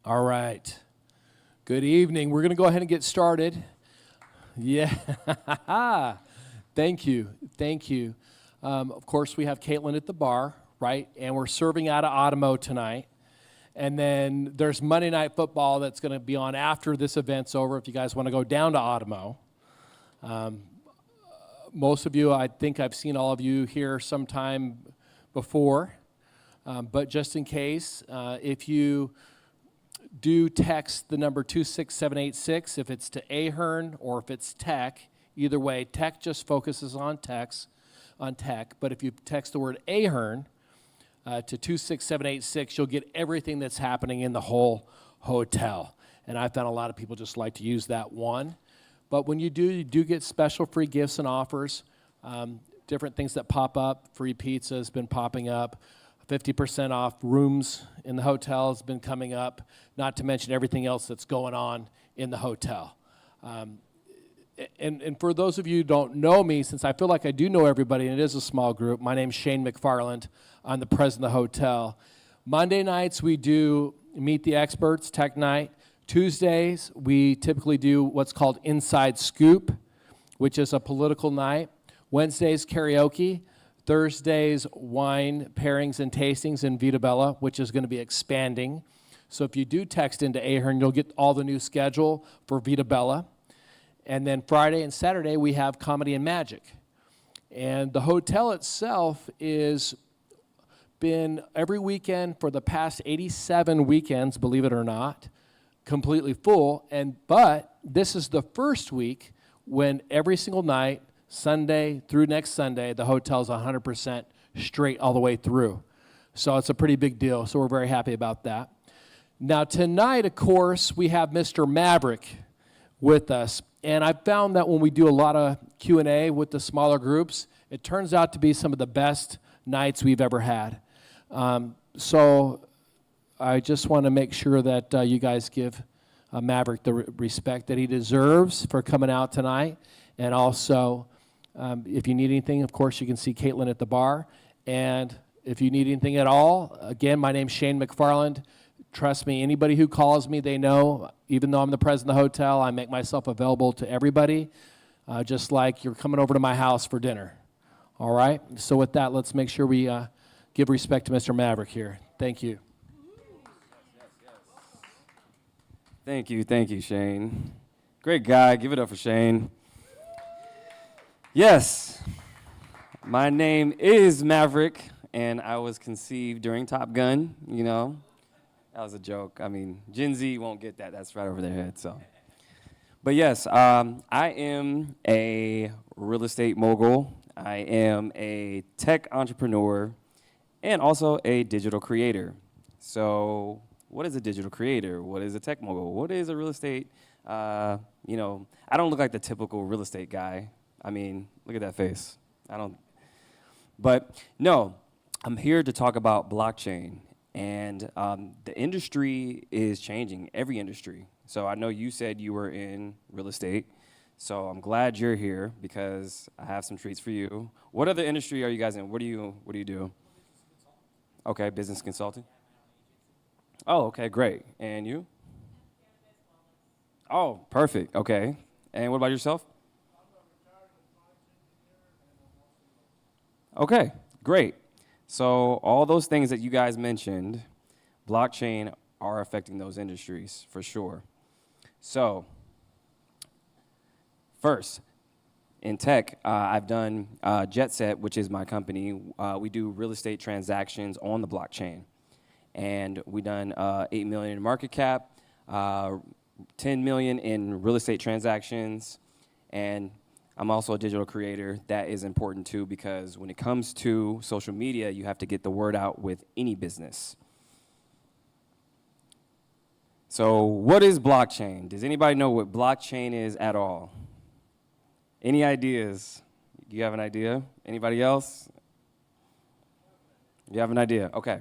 All right. Good evening. We're going to go ahead and get started. Yeah. Thank you. Thank you. Of course, we have Caitlin at the bar, right? And we're serving out of Automo tonight. And then there's Monday Night Football that's going to be on after this event's over if you guys want to go down to Automo. Most of you, I think I've seen all of you here sometime before. But just in case, if you do text the number 26786 if it's to Ahern or if it's tech. Either way, tech just focuses on tech. But if you text the word Ahern to 26786, you'll get everything that's happening in the whole hotel. and I found a lot of people just like to use that one. But when you do get special free gifts and offers, different things that pop up. Free pizza has been popping up. 50% off rooms in the hotel has been coming up, not to mention everything else that's going on in the hotel. And for those of you who don't know me, since I feel like I do know everybody, and it is a small group, my name's Shane McFarland. I'm the president of the hotel. Monday nights, we do Meet the Experts Tech Night. Tuesdays, we typically do what's called Inside Scoop, which is a political night. Wednesdays, karaoke. Thursdays, wine pairings and tastings in Vita Bella, which is going to be expanding. So if you do text into Ahern, you'll get all the new schedule for Vita Bella. And then Friday and Saturday, we have comedy and magic. And the hotel itself is been every weekend for the past 87 weekends, believe it or not, completely full. But this is the first week when every single night, Sunday through next Sunday, the hotel's 100% straight all the way through. So it's a pretty big deal, so we're very happy about that. Now tonight, of course, we have Mr. Maverick with us. And I found that when we do a lot of Q&A with the smaller groups, it turns out to be some of the best nights we've ever had. So I just want to make sure that you guys give Maverick the respect that he deserves for coming out tonight. And also, if you need anything, of course, you can see Caitlin at the bar. And if you need anything at all, again, my name's Shane McFarland. Trust me, anybody who calls me, they know, even though I'm the president of the hotel, I make myself available to everybody, just like you're coming over to my house for dinner. All right? So with that, let's make sure we give respect to Mr. Maverick here. Thank you. Thank you, Shane. Great guy. Give it up for Shane. Yes, my name is Maverick, and I was conceived during Top Gun, you know. That was a joke. I mean, Gen Z won't get that. That's right over their head, so. But yes, I am a real estate mogul. I am a tech entrepreneur and also a digital creator. So what is a digital creator? What is a tech mogul? What is a real estate, I don't look like the typical real estate guy. I mean, look at that face. But no, I'm here to talk about blockchain. And the industry is changing, every industry. So I know you said you were in real estate. So I'm glad you're here because I have some treats for you. What other industry are you guys in? What do you do? Okay, business consulting. Oh, okay, great. And you? Oh, perfect. Okay. And what about yourself? Okay, great. So all those things that you guys mentioned, blockchain are affecting those industries for sure. So first, in tech, I've done JetSet, which is my company. We do real estate transactions on the blockchain. And we done 8 million in market cap, 10 million in real estate transactions, and I'm also a digital creator. That is important too because when it comes to social media, you have to get the word out with any business. So what is blockchain? Does anybody know what blockchain is at all? Any ideas? Do you have an idea? Anybody else? You have an idea? Okay.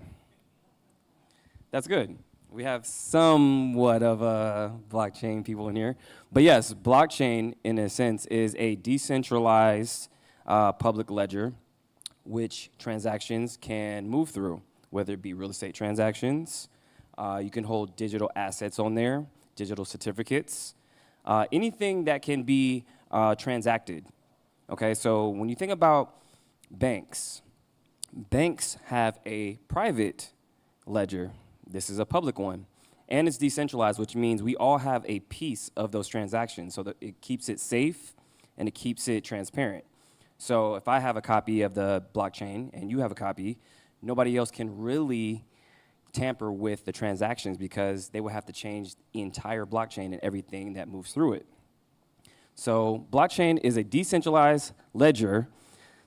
That's good. We have somewhat of a blockchain people in here. But yes, blockchain, in a sense, is a decentralized public ledger which transactions can move through, whether it be real estate transactions. You can hold digital assets on there, digital certificates, anything that can be transacted. Okay, so when you think about banks, banks have a private ledger. This is a public one. And it's decentralized, which means we all have a piece of those transactions so that it keeps it safe and it keeps it transparent. So if I have a copy of the blockchain and you have a copy, nobody else can really tamper with the transactions because they will have to change the entire blockchain and everything that moves through it. So blockchain is a decentralized ledger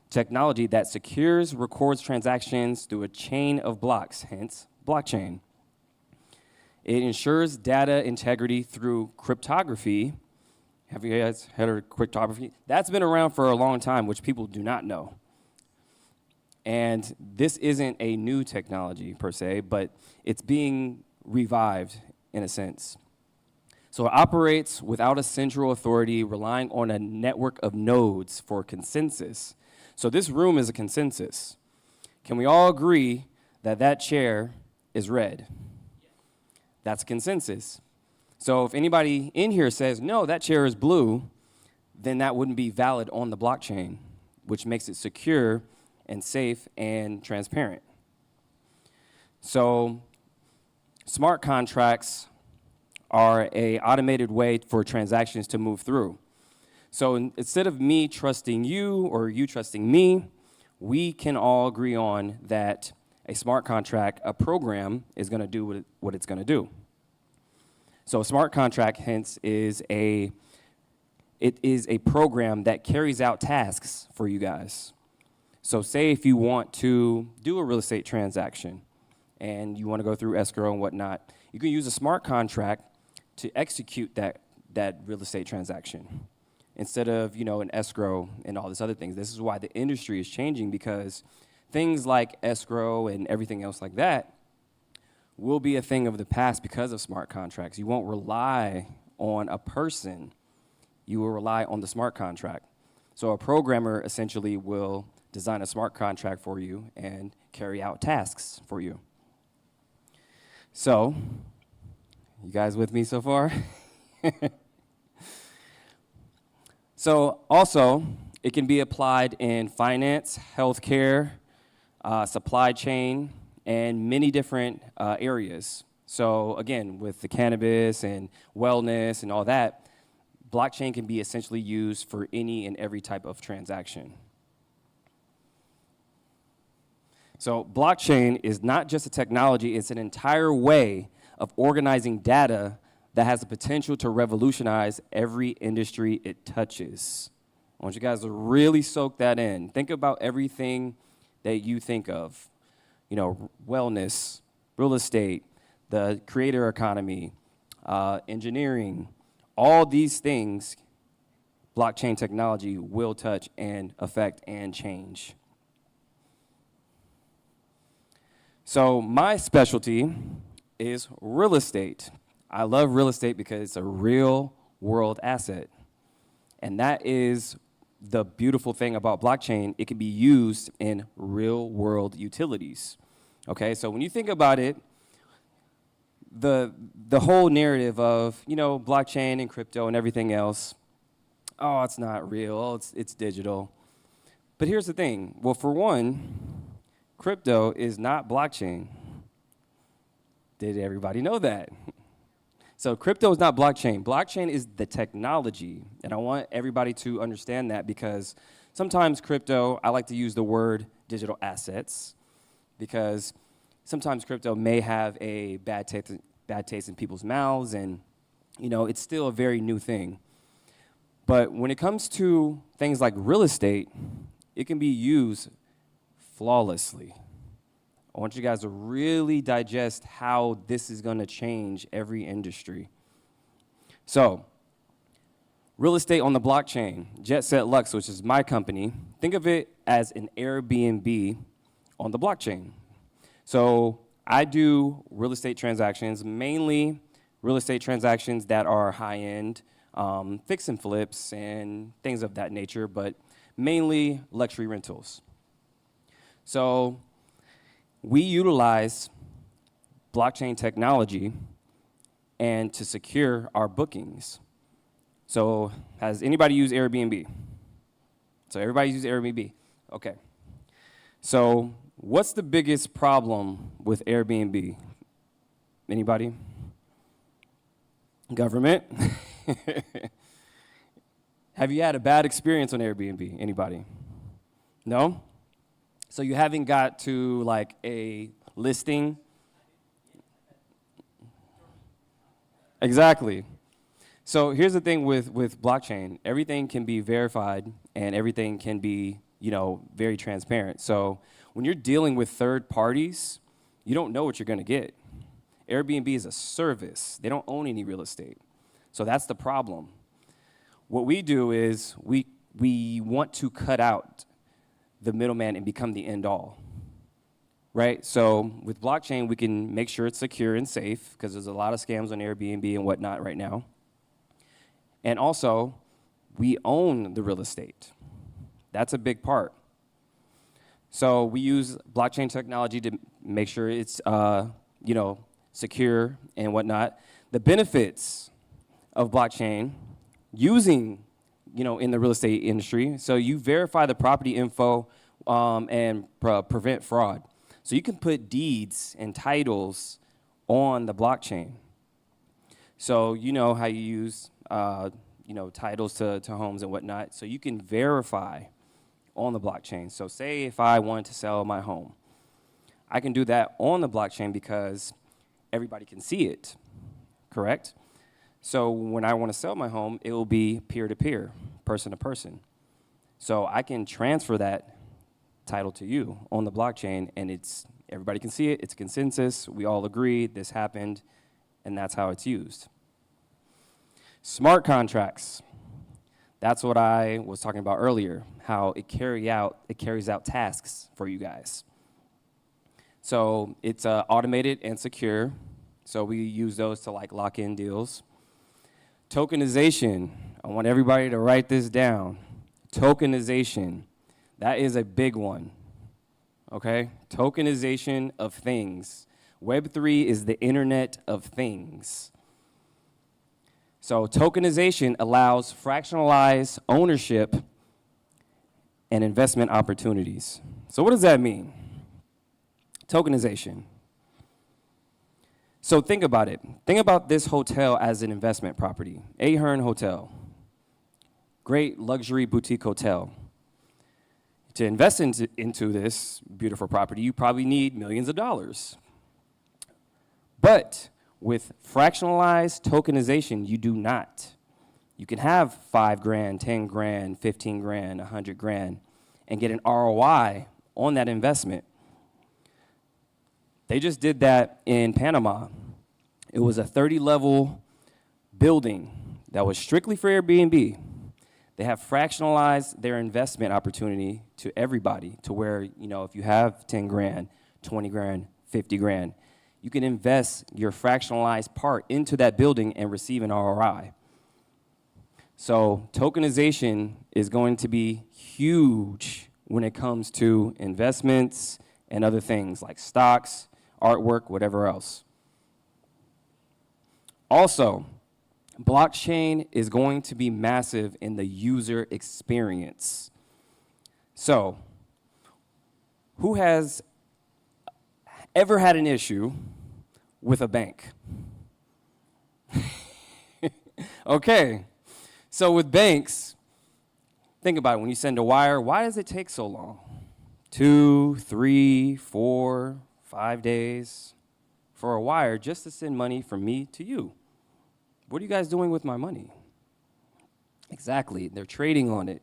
technology that secures, records transactions through a chain of blocks, hence blockchain. It ensures data integrity through cryptography. Have you guys heard of cryptography? That's been around for a long time, which people do not know. And this isn't a new technology per se, but it's being revived in a sense. So it operates without a central authority, relying on a network of nodes for consensus. So this room is a consensus. Can we all agree that that chair is red? That's a consensus. So if anybody in here says, no, that chair is blue, then that wouldn't be valid on the blockchain, which makes it secure and safe and transparent. So smart contracts are an automated way for transactions to move through. So instead of me trusting you or you trusting me, we can all agree on that a smart contract, a program, is going to do what it's going to do. So a smart contract, hence, is a program that carries out tasks for you guys. So say if you want to do a real estate transaction and you want to go through escrow and whatnot, you can use a smart contract to execute that real estate transaction instead of, an escrow and all these other things. This is why the industry is changing, because things like escrow and everything else like that will be a thing of the past because of smart contracts. You won't rely on a person. You will rely on the smart contract. So a programmer essentially will design a smart contract for you and carry out tasks for you. So, you guys with me so far? So also, it can be applied in finance, healthcare, supply chain, and many different areas. So again, with the cannabis and wellness and all that, blockchain can be essentially used for any and every type of transaction. So blockchain is not just a technology, it's an entire way of organizing data that has the potential to revolutionize every industry it touches. I want you guys to really soak that in. Think about everything that you think of. Wellness, real estate, the creator economy, engineering, all these things, blockchain technology will touch and affect and change. So my specialty is real estate. I love real estate because it's a real world asset. And that is the beautiful thing about blockchain. It can be used in real world utilities. Okay, so when you think about it, the whole narrative of, blockchain and crypto and everything else, oh, it's not real, oh, it's digital. But here's the thing. Well, for one, crypto is not blockchain. Did everybody know that? So crypto is not blockchain. Blockchain is the technology. And I want everybody to understand that, because sometimes crypto, I like to use the word digital assets, because sometimes crypto may have a bad taste in people's mouths, and it's still a very new thing. But when it comes to things like real estate, it can be used flawlessly. I want you guys to really digest how this is going to change every industry. So, real estate on the blockchain, Jet Set Lux, which is my company, think of it as an Airbnb on the blockchain. So, I do real estate transactions, mainly real estate transactions that are high-end, fix and flips and things of that nature, but mainly luxury rentals. So, we utilize blockchain technology and to secure our bookings. So has anybody used Airbnb? So everybody uses Airbnb. Okay. So what's the biggest problem with Airbnb? Anybody? Government? Have you had a bad experience on Airbnb? Anybody? No? So you haven't got to like a listing? Exactly. So here's the thing with blockchain. Everything can be verified and everything can be, very transparent. So when you're dealing with third parties, you don't know what you're going to get. Airbnb is a service. They don't own any real estate. So that's the problem. What we do is we want to cut out the middleman and become the end all, right? So with blockchain, we can make sure it's secure and safe because there's a lot of scams on Airbnb and whatnot right now. And also, we own the real estate. That's a big part. So we use blockchain technology to make sure it's, secure and whatnot. The benefits of blockchain using, in the real estate industry, so you verify the property info and prevent fraud. So you can put deeds and titles on the blockchain. So you know how you use, titles to homes and whatnot. So you can verify on the blockchain. So say if I wanted to sell my home, I can do that on the blockchain because everybody can see it, correct? So when I want to sell my home, it will be peer-to-peer, person-to-person. So I can transfer that title to you on the blockchain, and everybody can see it. It's a consensus. We all agree this happened, and that's how it's used. Smart contracts. That's what I was talking about earlier, how it carries out tasks for you guys. So it's automated and secure. So we use those to lock in deals. Tokenization. I want everybody to write this down. Tokenization. That is a big one. Okay? Tokenization of things. Web3 is the Internet of Things. So tokenization allows fractionalized ownership and investment opportunities. So what does that mean? Tokenization. So think about it. Think about this hotel as an investment property. Ahern Hotel. Great luxury boutique hotel. To invest into this beautiful property, you probably need millions of dollars. But with fractionalized tokenization, you do not. You can have 5 grand, 10 grand, 15 grand, 100 grand, and get an ROI on that investment. They just did that in Panama. It was a 30-level building that was strictly for Airbnb. They have fractionalized their investment opportunity to everybody to where, if you have 10 grand, 20 grand, 50 grand, you can invest your fractionalized part into that building and receive an ROI. So tokenization is going to be huge when it comes to investments and other things like stocks, artwork, whatever else. Also, blockchain is going to be massive in the user experience. So, who has ever had an issue with a bank? Okay, so with banks, think about it. When you send a wire, why does it take so long? 2, 3, 4, 5 days for a wire just to send money from me to you. What are you guys doing with my money? Exactly, they're trading on it.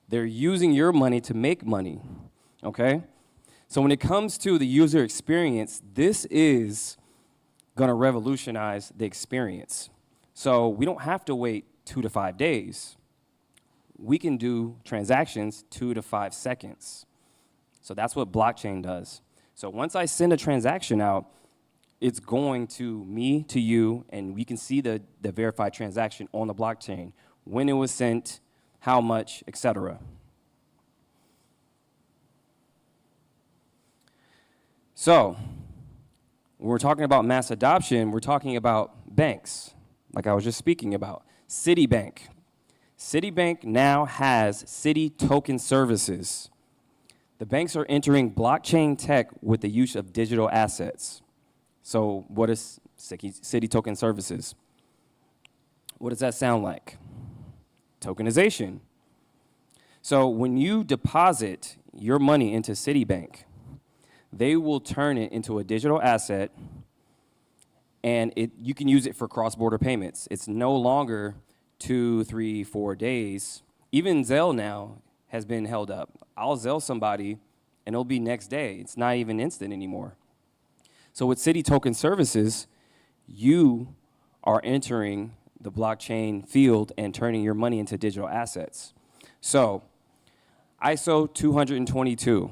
They're using your money to make money, okay? So when it comes to the user experience, this is gonna revolutionize the experience. So we don't have to wait 2 to 5 days. We can do transactions 2 to 5 seconds. So that's what blockchain does. So once I send a transaction out, it's going to me, to you, and we can see the verified transaction on the blockchain, when it was sent, how much, etc. So when we're talking about mass adoption, we're talking about banks, like I was just speaking about. Citibank. Citibank now has Citi Token Services. The banks are entering blockchain tech with the use of digital assets. So what is Citi Token Services? What does that sound like? Tokenization. So when you deposit your money into Citibank, they will turn it into a digital asset, and you can use it for cross-border payments. It's no longer 2, 3, 4 days. Even Zelle now has been held up. I'll Zelle somebody, and it'll be next day. It's not even instant anymore. So with Citi Token Services, you are entering the blockchain field and turning your money into digital assets. So ISO 222,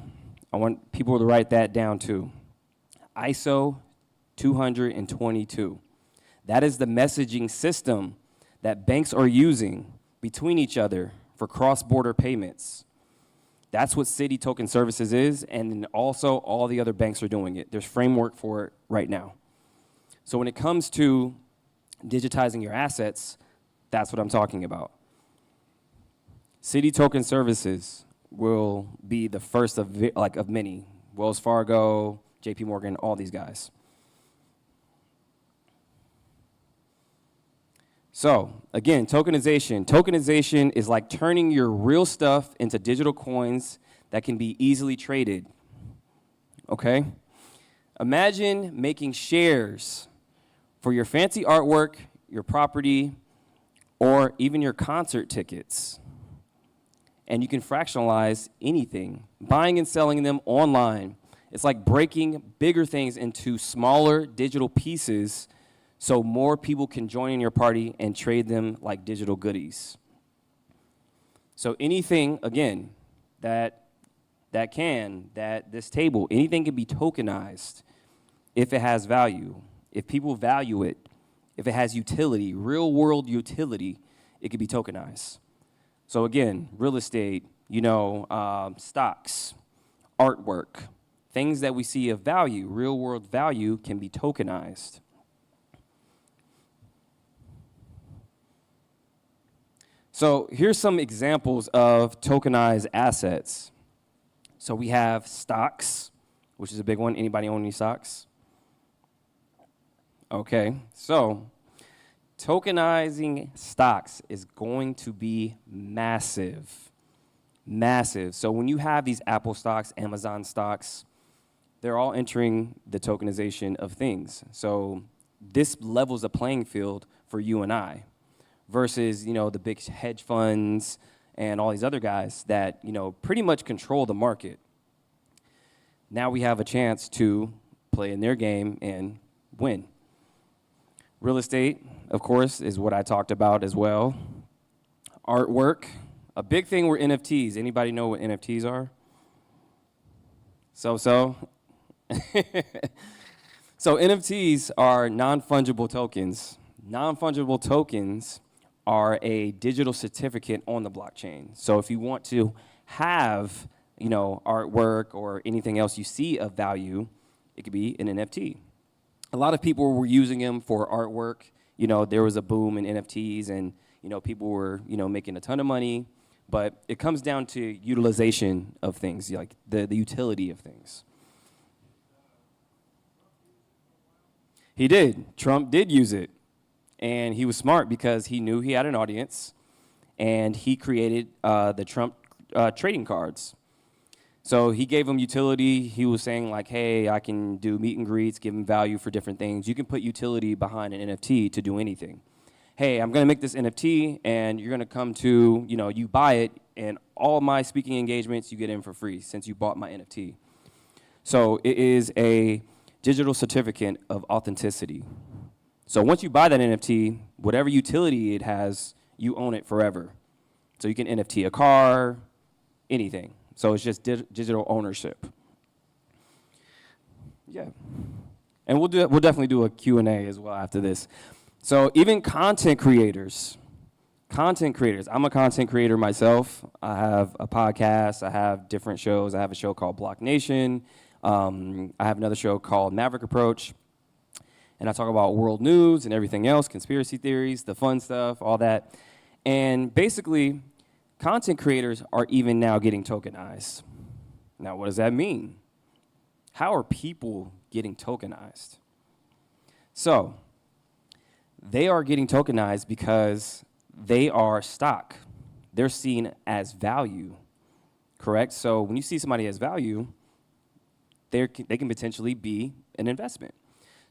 I want people to write that down too. ISO 222. That is the messaging system that banks are using between each other for cross-border payments. That's what Citi Token Services is, and then also all the other banks are doing it. There's framework for it right now. So when it comes to digitizing your assets, that's what I'm talking about. Citi Token Services will be the first of many. Wells Fargo, JP Morgan, all these guys. So again, tokenization. Tokenization is like turning your real stuff into digital coins that can be easily traded, okay? Imagine making shares for your fancy artwork, your property, or even your concert tickets. And you can fractionalize anything, buying and selling them online. It's like breaking bigger things into smaller digital pieces so more people can join in your party and trade them like digital goodies. So anything, again, this table, anything can be tokenized if it has value, if people value it, if it has utility, real world utility, it can be tokenized. So again, real estate, stocks, artwork, things that we see of value, real world value can be tokenized. So here's some examples of tokenized assets. So we have stocks, which is a big one. Anybody own any stocks? Okay, so tokenizing stocks is going to be massive, massive. So when you have these Apple stocks, Amazon stocks, they're all entering the tokenization of things. So this levels the playing field for you and I. Versus, the big hedge funds and all these other guys that, pretty much control the market. Now we have a chance to play in their game and win. Real estate, of course, is what I talked about as well. Artwork, a big thing were NFTs. Anybody know what NFTs are? So. So NFTs are non-fungible tokens. Non-fungible tokens are a digital certificate on the blockchain. So if you want to have, artwork or anything else you see of value, it could be an NFT. A lot of people were using them for artwork. There was a boom in NFTs and, people were, making a ton of money. But it comes down to utilization of things, like the utility of things. He did. Trump did use it. And he was smart because he knew he had an audience, and he created the Trump trading cards. So he gave them utility. He was saying like, hey, I can do meet and greets, give them value for different things. You can put utility behind an NFT to do anything. Hey, I'm going to make this NFT, and you're going to come to, you buy it, and all my speaking engagements you get in for free since you bought my NFT. So it is a digital certificate of authenticity. So once you buy that NFT, whatever utility it has, you own it forever. So you can NFT a car, anything. So it's just digital ownership. Yeah. And we'll definitely do a Q&A as well after this. So even content creators. I'm a content creator myself. I have a podcast. I have different shows. I have a show called Block Nation. I have another show called Maverick Approach. And I talk about world news and everything else, conspiracy theories, the fun stuff, all that. And basically, content creators are even now getting tokenized. Now, what does that mean? How are people getting tokenized? So, they are getting tokenized because they are stock. They're seen as value, correct? So when you see somebody as value, they can potentially be an investment.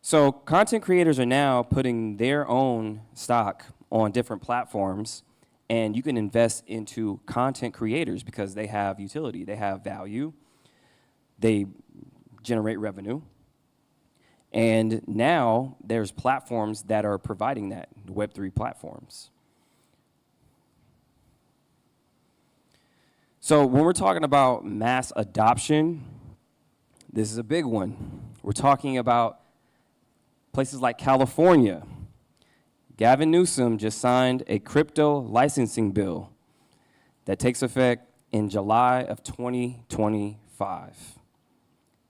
So content creators are now putting their own stock on different platforms, and you can invest into content creators because they have utility, they have value, they generate revenue, And now there's platforms that are providing that, Web3 platforms. So when we're talking about mass adoption, this is a big one. We're talking about places like California. Gavin Newsom just signed a crypto licensing bill that takes effect in July of 2025.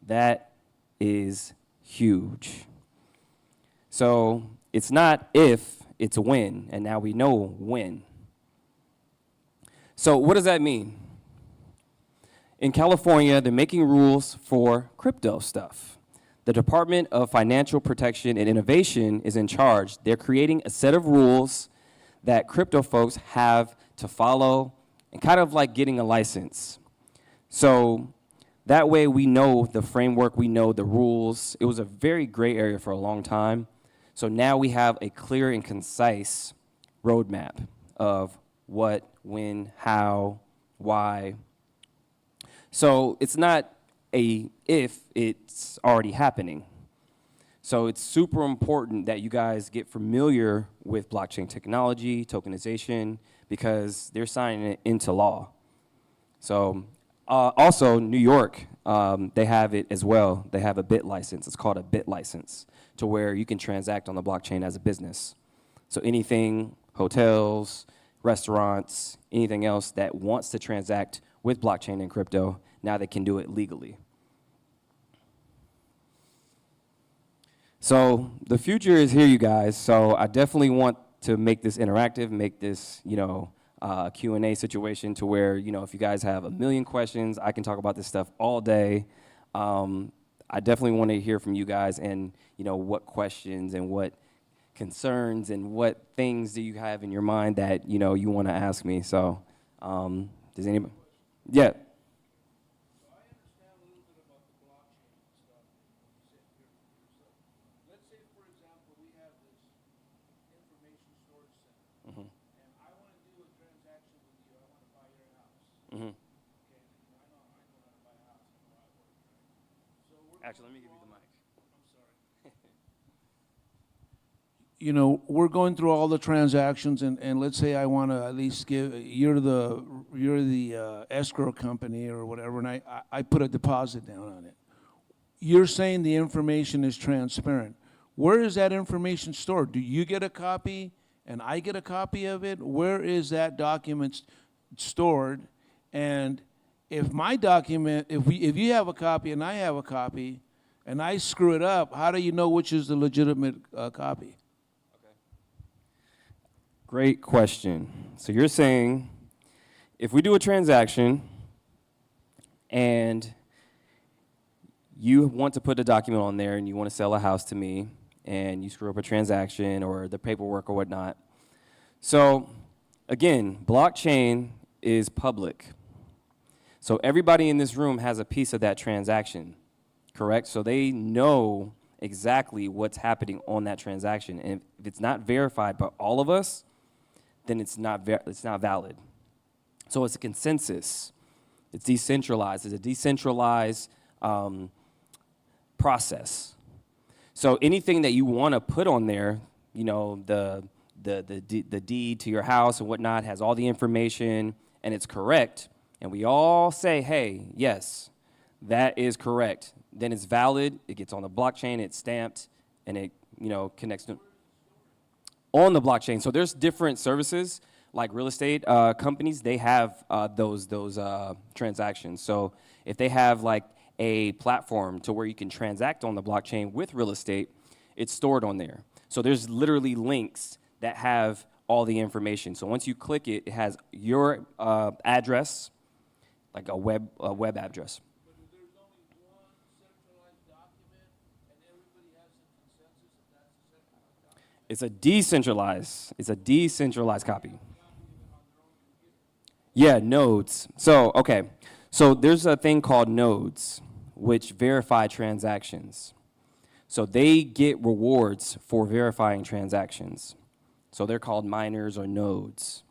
That is huge. So it's not if, it's when, and now we know when. So what does that mean? In California, they're making rules for crypto stuff. The Department of Financial Protection and Innovation is in charge. They're creating a set of rules that crypto folks have to follow, and kind of like getting a license. So that way we know the framework, we know the rules. It was a very gray area for a long time. So now we have a clear and concise roadmap of what, when, how, why. So it's not a if, it's already happening. So it's super important that you guys get familiar with blockchain technology, tokenization, because they're signing it into law. So also, New York, they have it as well. They have a bit license. It's called a bit license, to where you can transact on the blockchain as a business. So anything, hotels, restaurants, anything else that wants to transact with blockchain and crypto, now they can do it legally. So the future is here, you guys. So I definitely want to make this interactive, make this, Q&A situation to where, if you guys have a million questions, I can talk about this stuff all day. I definitely want to hear from you guys and, what questions and what concerns and what things do you have in your mind that, you want to ask me. So does anybody? Yeah. Actually, let me give you the mic. We're going through all the transactions, and let's say I want to at least give, you're the escrow company or whatever, and I put a deposit down on it. You're saying the information is transparent. Where is that information stored? Do you get a copy and I get a copy of it? Where is that document stored? And if my document, if you have a copy and I have a copy, and I screw it up, how do you know which is the legitimate copy? Okay. Great question. So you're saying, if we do a transaction and you want to put a document on there and you want to sell a house to me and you screw up a transaction or the paperwork or whatnot. So again, blockchain is public. So everybody in this room has a piece of that transaction, correct? So they know exactly what's happening on that transaction. And if it's not verified by all of us, then it's not valid. So it's a consensus. It's decentralized. It's a decentralized process. So anything that you want to put on there, the deed to your house and whatnot has all the information and it's correct, and we all say, hey, yes, that is correct, then it's valid, it gets on the blockchain, it's stamped, and it connects to on the blockchain. So there's different services, like real estate companies, they have those transactions. So if they have like a platform to where you can transact on the blockchain with real estate, it's stored on there. So there's literally links that have all the information. So once you click it, it has your address, like a web address. But if there's only one centralized document and everybody has a consensus that that's a centralized document. It's a decentralized copy. Yeah, nodes. So, okay. So there's a thing called nodes, which verify transactions. So they get rewards for verifying transactions. So they're called miners or nodes.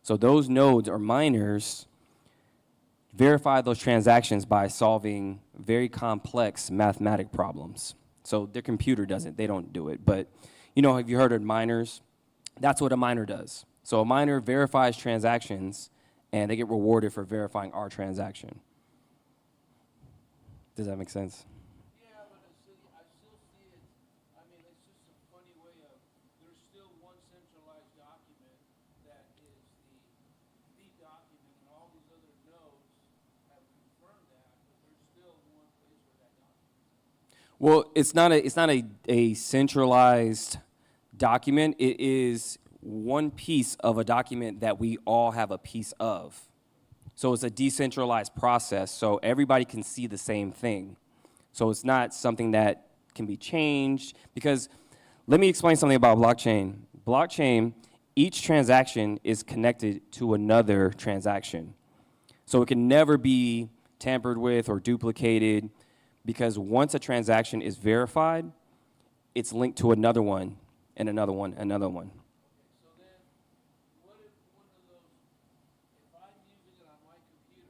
So those nodes or miners verify those transactions by solving very complex mathematic problems. So their computer doesn't. They don't do it. But, you know, have you heard of miners? That's what a miner does. So a miner verifies transactions, and they get rewarded for verifying our transaction. Does that make sense? Yeah, but I still see it, I mean, it's just a funny way of, there's still one centralized document that is the document, and all these other nodes have confirmed that, but there's still one place where that document. Well, it's not a centralized document. It is one piece of a document that we all have a piece of. So it's a decentralized process, so everybody can see the same thing. So it's not something that can be changed, because let me explain something about blockchain. Blockchain, each transaction is connected to another transaction. So it can never be tampered with or duplicated, because once a transaction is verified, it's linked to another one, and another one, another one. So then, what if one of those, if I'm using it on my computer,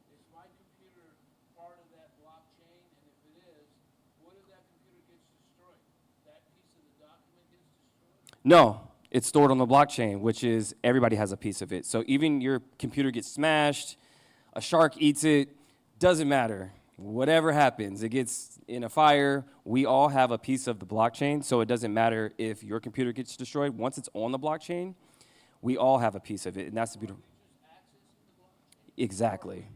is my computer part of that blockchain? And if it is, what if that computer gets destroyed? That piece of the document gets destroyed? No, it's stored on the blockchain, which is everybody has a piece of it. So even your computer gets smashed, a shark eats it, doesn't matter. Whatever happens, it gets in a fire, we all have a piece of the blockchain, so it doesn't matter if your computer gets destroyed. Once it's on the blockchain, we all have a piece of it, and that's the beautiful. Exactly.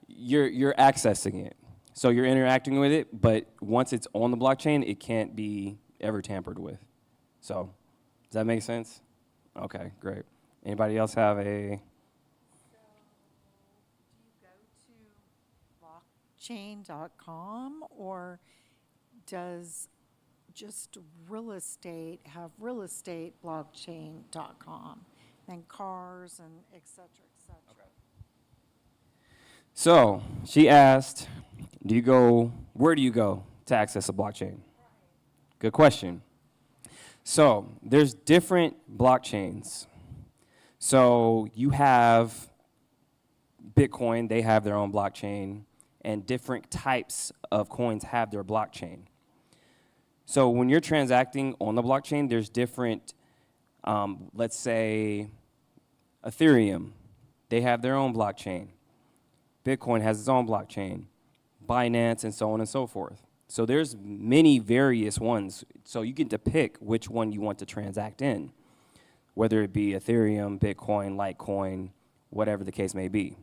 You're accessing it. So you're interacting with it, but once it's on the blockchain, it can't be ever tampered with. So, does that make sense? Okay, great. Anybody else have a... Chain.com, or does just real estate have real estate blockchain.com, and cars and et cetera, et cetera? So, she asked, where do you go to access a blockchain? Good question. So, there's different blockchains. So, you have Bitcoin, they have their own blockchain, and different types of coins have their blockchain. So when you're transacting on the blockchain, there's different, let's say, Ethereum, they have their own blockchain. Bitcoin has its own blockchain, Binance, and so on and so forth. So there's many various ones. So you get to pick which one you want to transact in, whether it be Ethereum, Bitcoin, Litecoin, whatever the case may be.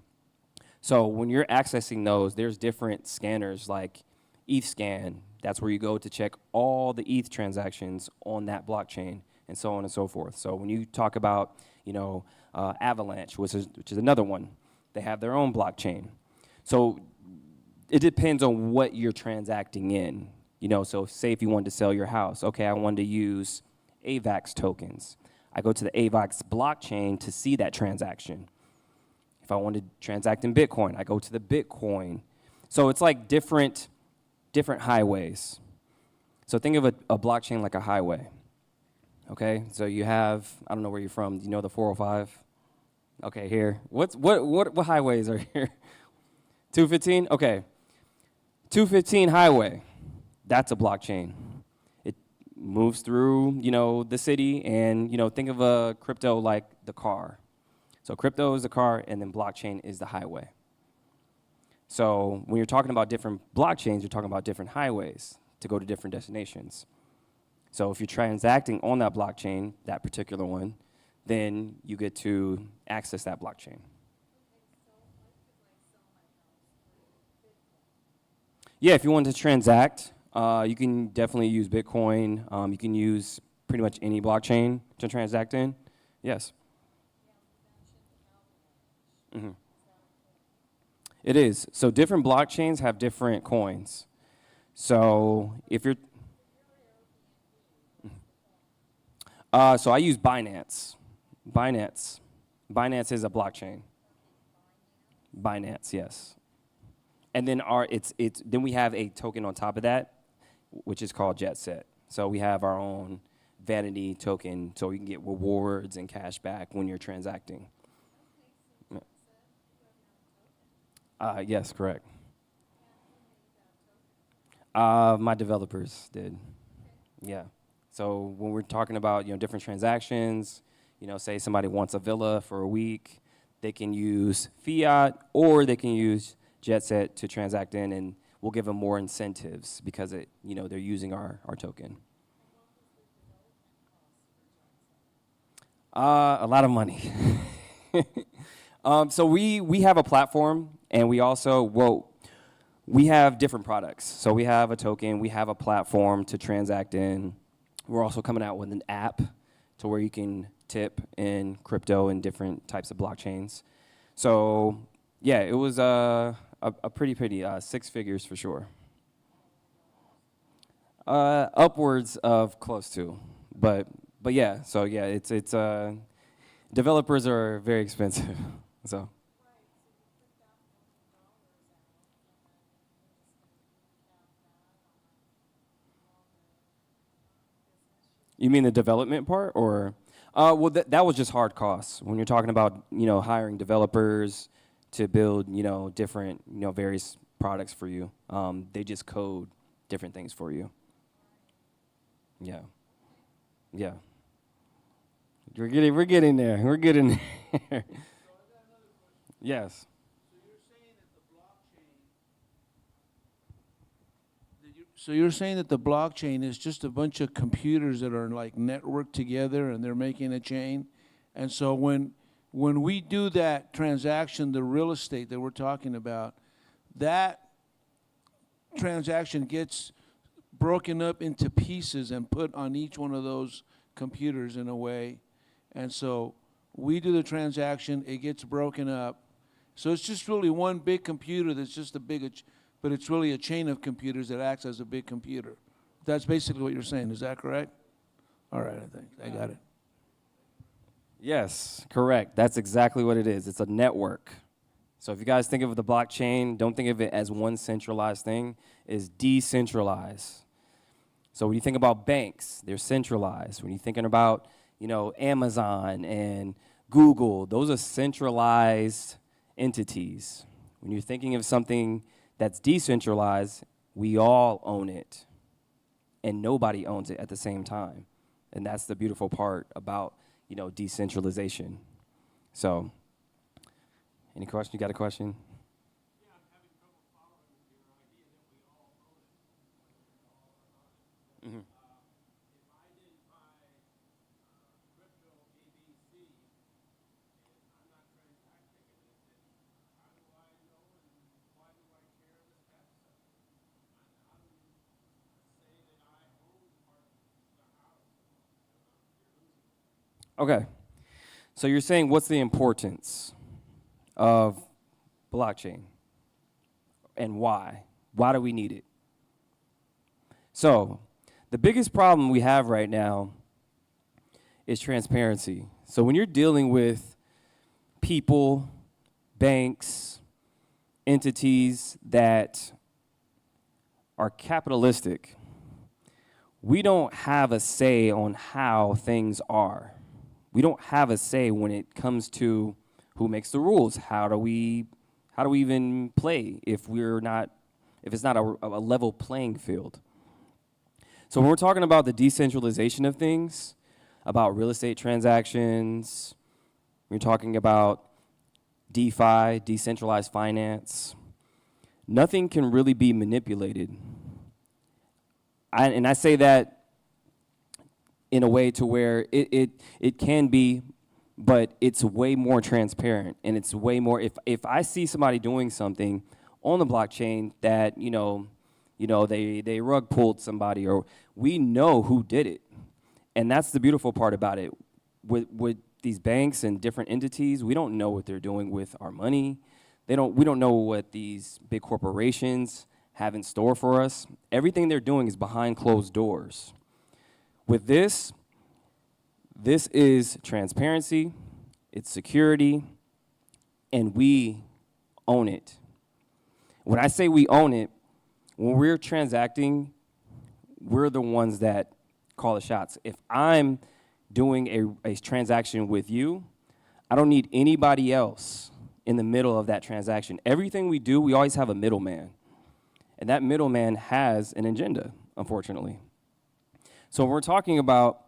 So when you're accessing those, there's different scanners like ETHScan. That's where you go to check all the ETH transactions on that blockchain, and so on and so forth. So when you talk about, Avalanche, which is another one, they have their own blockchain. So it depends on what you're transacting in. So say if you wanted to sell your house, okay, I wanted to use AVAX tokens. I go to the AVAX blockchain to see that transaction. If I want to transact in Bitcoin, I go to the Bitcoin. So it's like different highways. So think of a blockchain like a highway. Okay, so you have, I don't know where you're from. Do you know the 405? Okay, here. What highways are here? 215? Okay. 215 highway. That's a blockchain. It moves through, the city, and, think of a crypto like the car. So crypto is the car, and then blockchain is the highway. So when you're talking about different blockchains, you're talking about different highways to go to different destinations. So if you're transacting on that blockchain, that particular one, then you get to access that blockchain. Yeah, if you want to transact, you can definitely use Bitcoin. You can use pretty much any blockchain to transact in. Yes. Mm-hmm. It is. So different blockchains have different coins. So if you're... so I use Binance. Binance is a blockchain. Binance, yes. And then then we have a token on top of that, which is called Jet Set. So we have our own vanity token, so you can get rewards and cash back when you're transacting. Yes, correct. My developers did. Yeah. So when we're talking about, different transactions, say somebody wants a villa for a week, they can use fiat or they can use JetSet to transact in, and we'll give them more incentives because they're using our token. A lot of money. So we have a platform, and we have different products. So we have a token, we have a platform to transact in. We're also coming out with an app to where you can tip in crypto and different types of blockchains. So yeah, it was a pretty 6 figures for sure. Upwards of close to, but yeah. So yeah, it's developers are very expensive. So. You mean the development part, or? Well, that was just hard costs. When you're talking about, hiring developers to build, different, various products for you, they just code different things for you. Yeah. Yeah. We're getting there. We're getting there. Yes. So you're saying that the blockchain is just a bunch of computers that are like networked together and they're making a chain? And so when we do that transaction, the real estate that we're talking about, that transaction gets broken up into pieces and put on each one of those computers in a way. And so we do the transaction, it gets broken up. So it's just really one big computer that's just but it's really a chain of computers that acts as a big computer. That's basically what you're saying. Is that correct? All right, I think I got it. Yes, correct. That's exactly what it is. It's a network. So if you guys think of the blockchain, don't think of it as one centralized thing. It's decentralized. So when you think about banks, they're centralized. When you're thinking about, Amazon and Google, those are centralized entities. When you're thinking of something that's decentralized, we all own it, and nobody owns it at the same time. And that's the beautiful part about, decentralization. So, any question? You got a question? Yeah, I'm having trouble following your idea that we all own it, whether we all are on it. Mm-hmm. If I didn't buy crypto ABC and I'm not transacting in it, then how do I know and why do I care the steps of it? And how do you say that I own part of the house? You're losing it. Okay. So you're saying what's the importance of blockchain and why? Why do we need it? So the biggest problem we have right now is transparency. So when you're dealing with people, banks, entities that are capitalistic, we don't have a say on how things are. We don't have a say when it comes to who makes the rules. How do we even play if it's not a level playing field? So when we're talking about the decentralization of things, about real estate transactions, we're talking about DeFi, decentralized finance, nothing can really be manipulated. And I say that in a way to where it can be, but it's way more transparent, and it's way more, if I see somebody doing something on the blockchain that, they rug pulled somebody, or we know who did it. And that's the beautiful part about it. With these banks and different entities, we don't know what they're doing with our money. We don't know what these big corporations have in store for us. Everything they're doing is behind closed doors. With this is transparency, it's security, and we own it. When I say we own it, when we're transacting, we're the ones that call the shots. If I'm doing a transaction with you, I don't need anybody else in the middle of that transaction. Everything we do, we always have a middleman. And that middleman has an agenda, unfortunately. So when we're talking about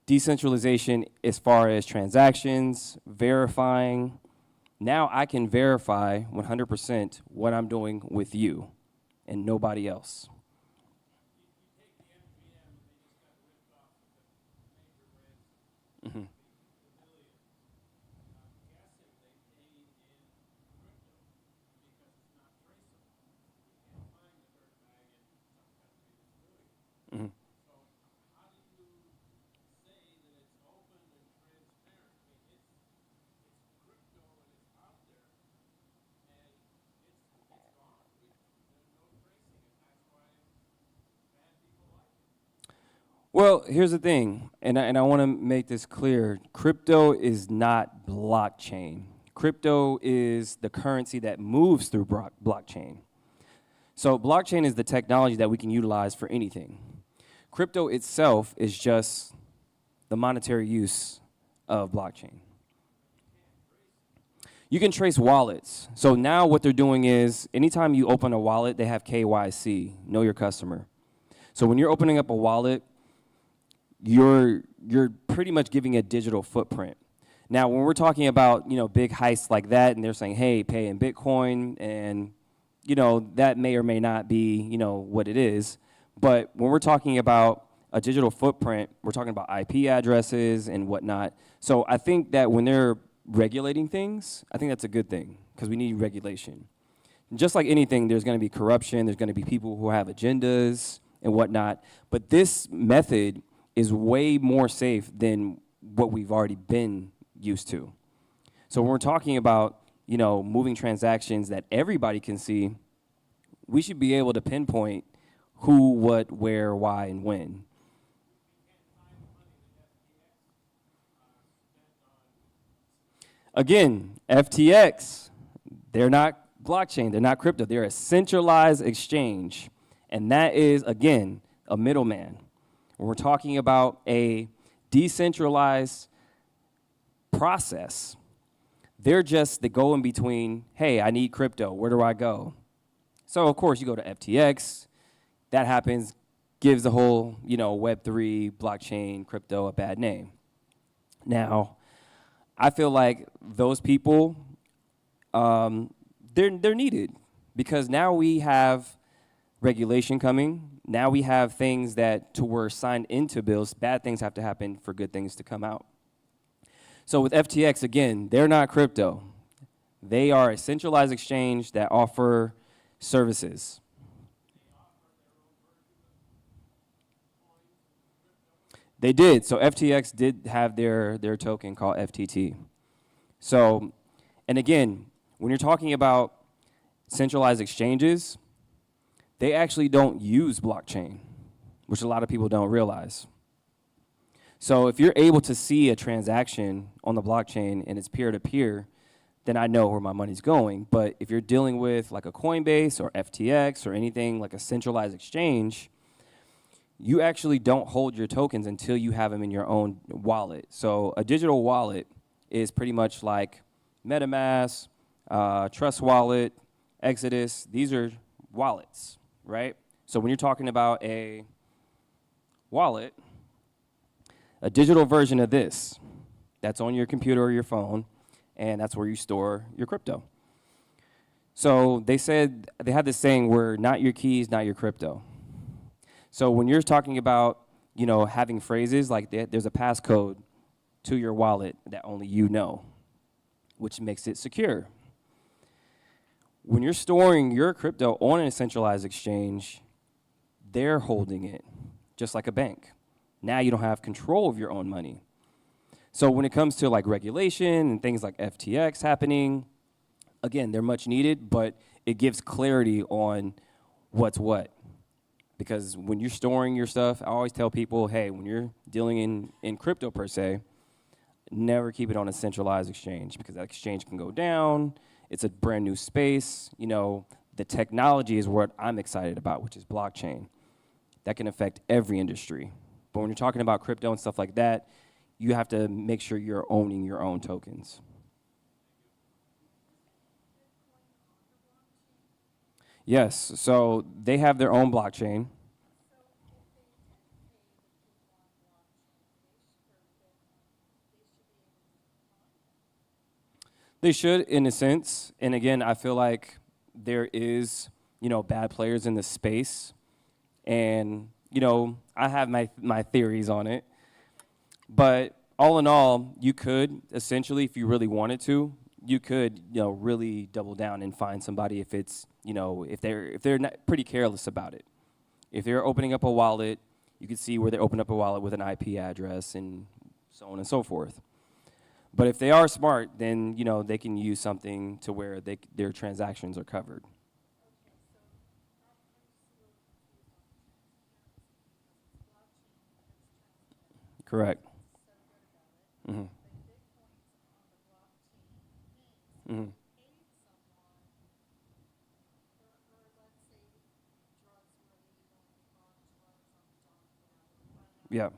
decentralization as far as transactions, verifying, now I can verify 100% what I'm doing with you and nobody else. Mhm. Mhm. Well, here's the thing, and I want to make this clear. Crypto is not blockchain. Crypto is the currency that moves through blockchain. So blockchain is the technology that we can utilize for anything. Crypto itself is just the monetary use of blockchain. You can trace wallets. So now what they're doing is anytime you open a wallet, they have KYC, know your customer. So when you're opening up a wallet, you're pretty much giving a digital footprint. Now, when we're talking about, big heists like that, and they're saying, hey, pay in Bitcoin, and, that may or may not be, what it is. But when we're talking about a digital footprint, we're talking about IP addresses and whatnot. So I think that when they're regulating things, I think that's a good thing, because we need regulation. Just like anything, there's going to be corruption, there's going to be people who have agendas and whatnot. But this method is way more safe than what we've already been used to. So when we're talking about, moving transactions that everybody can see, we should be able to pinpoint who, what, where, why, and when. Again, FTX, they're not blockchain, they're not crypto, they're a centralized exchange. And that is, again, a middleman. When we're talking about a decentralized process, they're just the go in between, hey, I need crypto, where do I go? So of course you go to FTX, that happens, gives the whole, Web3, blockchain, crypto a bad name. Now, I feel like those people, they're needed, because now we have regulation coming. Now we have things that to were signed into bills, bad things have to happen for good things to come out. So with FTX, again, they're not crypto. They are a centralized exchange that offer services. They did. So FTX did have their token called FTT. So, and again, when you're talking about centralized exchanges, they actually don't use blockchain, which a lot of people don't realize. So if you're able to see a transaction on the blockchain and it's peer-to-peer, then I know where my money's going. But if you're dealing with like a Coinbase or FTX or anything like a centralized exchange, you actually don't hold your tokens until you have them in your own wallet. So a digital wallet is pretty much like MetaMask, Trust Wallet, Exodus. These are wallets, right? So when you're talking about a wallet, a digital version of this, that's on your computer or your phone, and that's where you store your crypto. So they said, they had this saying where not your keys, not your crypto. So when you're talking about, having phrases like that, there's a passcode to your wallet that only you know, which makes it secure. When you're storing your crypto on a centralized exchange, they're holding it, just like a bank. Now you don't have control of your own money. So when it comes to like regulation and things like FTX happening, again, they're much needed, but it gives clarity on what's what. Because when you're storing your stuff, I always tell people, hey, when you're dealing in crypto per se, never keep it on a centralized exchange, because that exchange can go down. It's a brand new space. The technology is what I'm excited about, which is blockchain. That can affect every industry. But when you're talking about crypto and stuff like that, you have to make sure you're owning your own tokens. Yes, so they have their own blockchain. They should, in a sense. And again, I feel like there is, bad players in the space. And, I have my theories on it. But all in all, you could essentially, if you really wanted to, you could, really double down and find somebody if it's, if they're not pretty careless about it. If they're opening up a wallet, you can see where they open up a wallet with an IP address and so on and so forth. But if they are smart, then they can use something to where their transactions are covered. Correct. Hmm. Hmm. Yeah.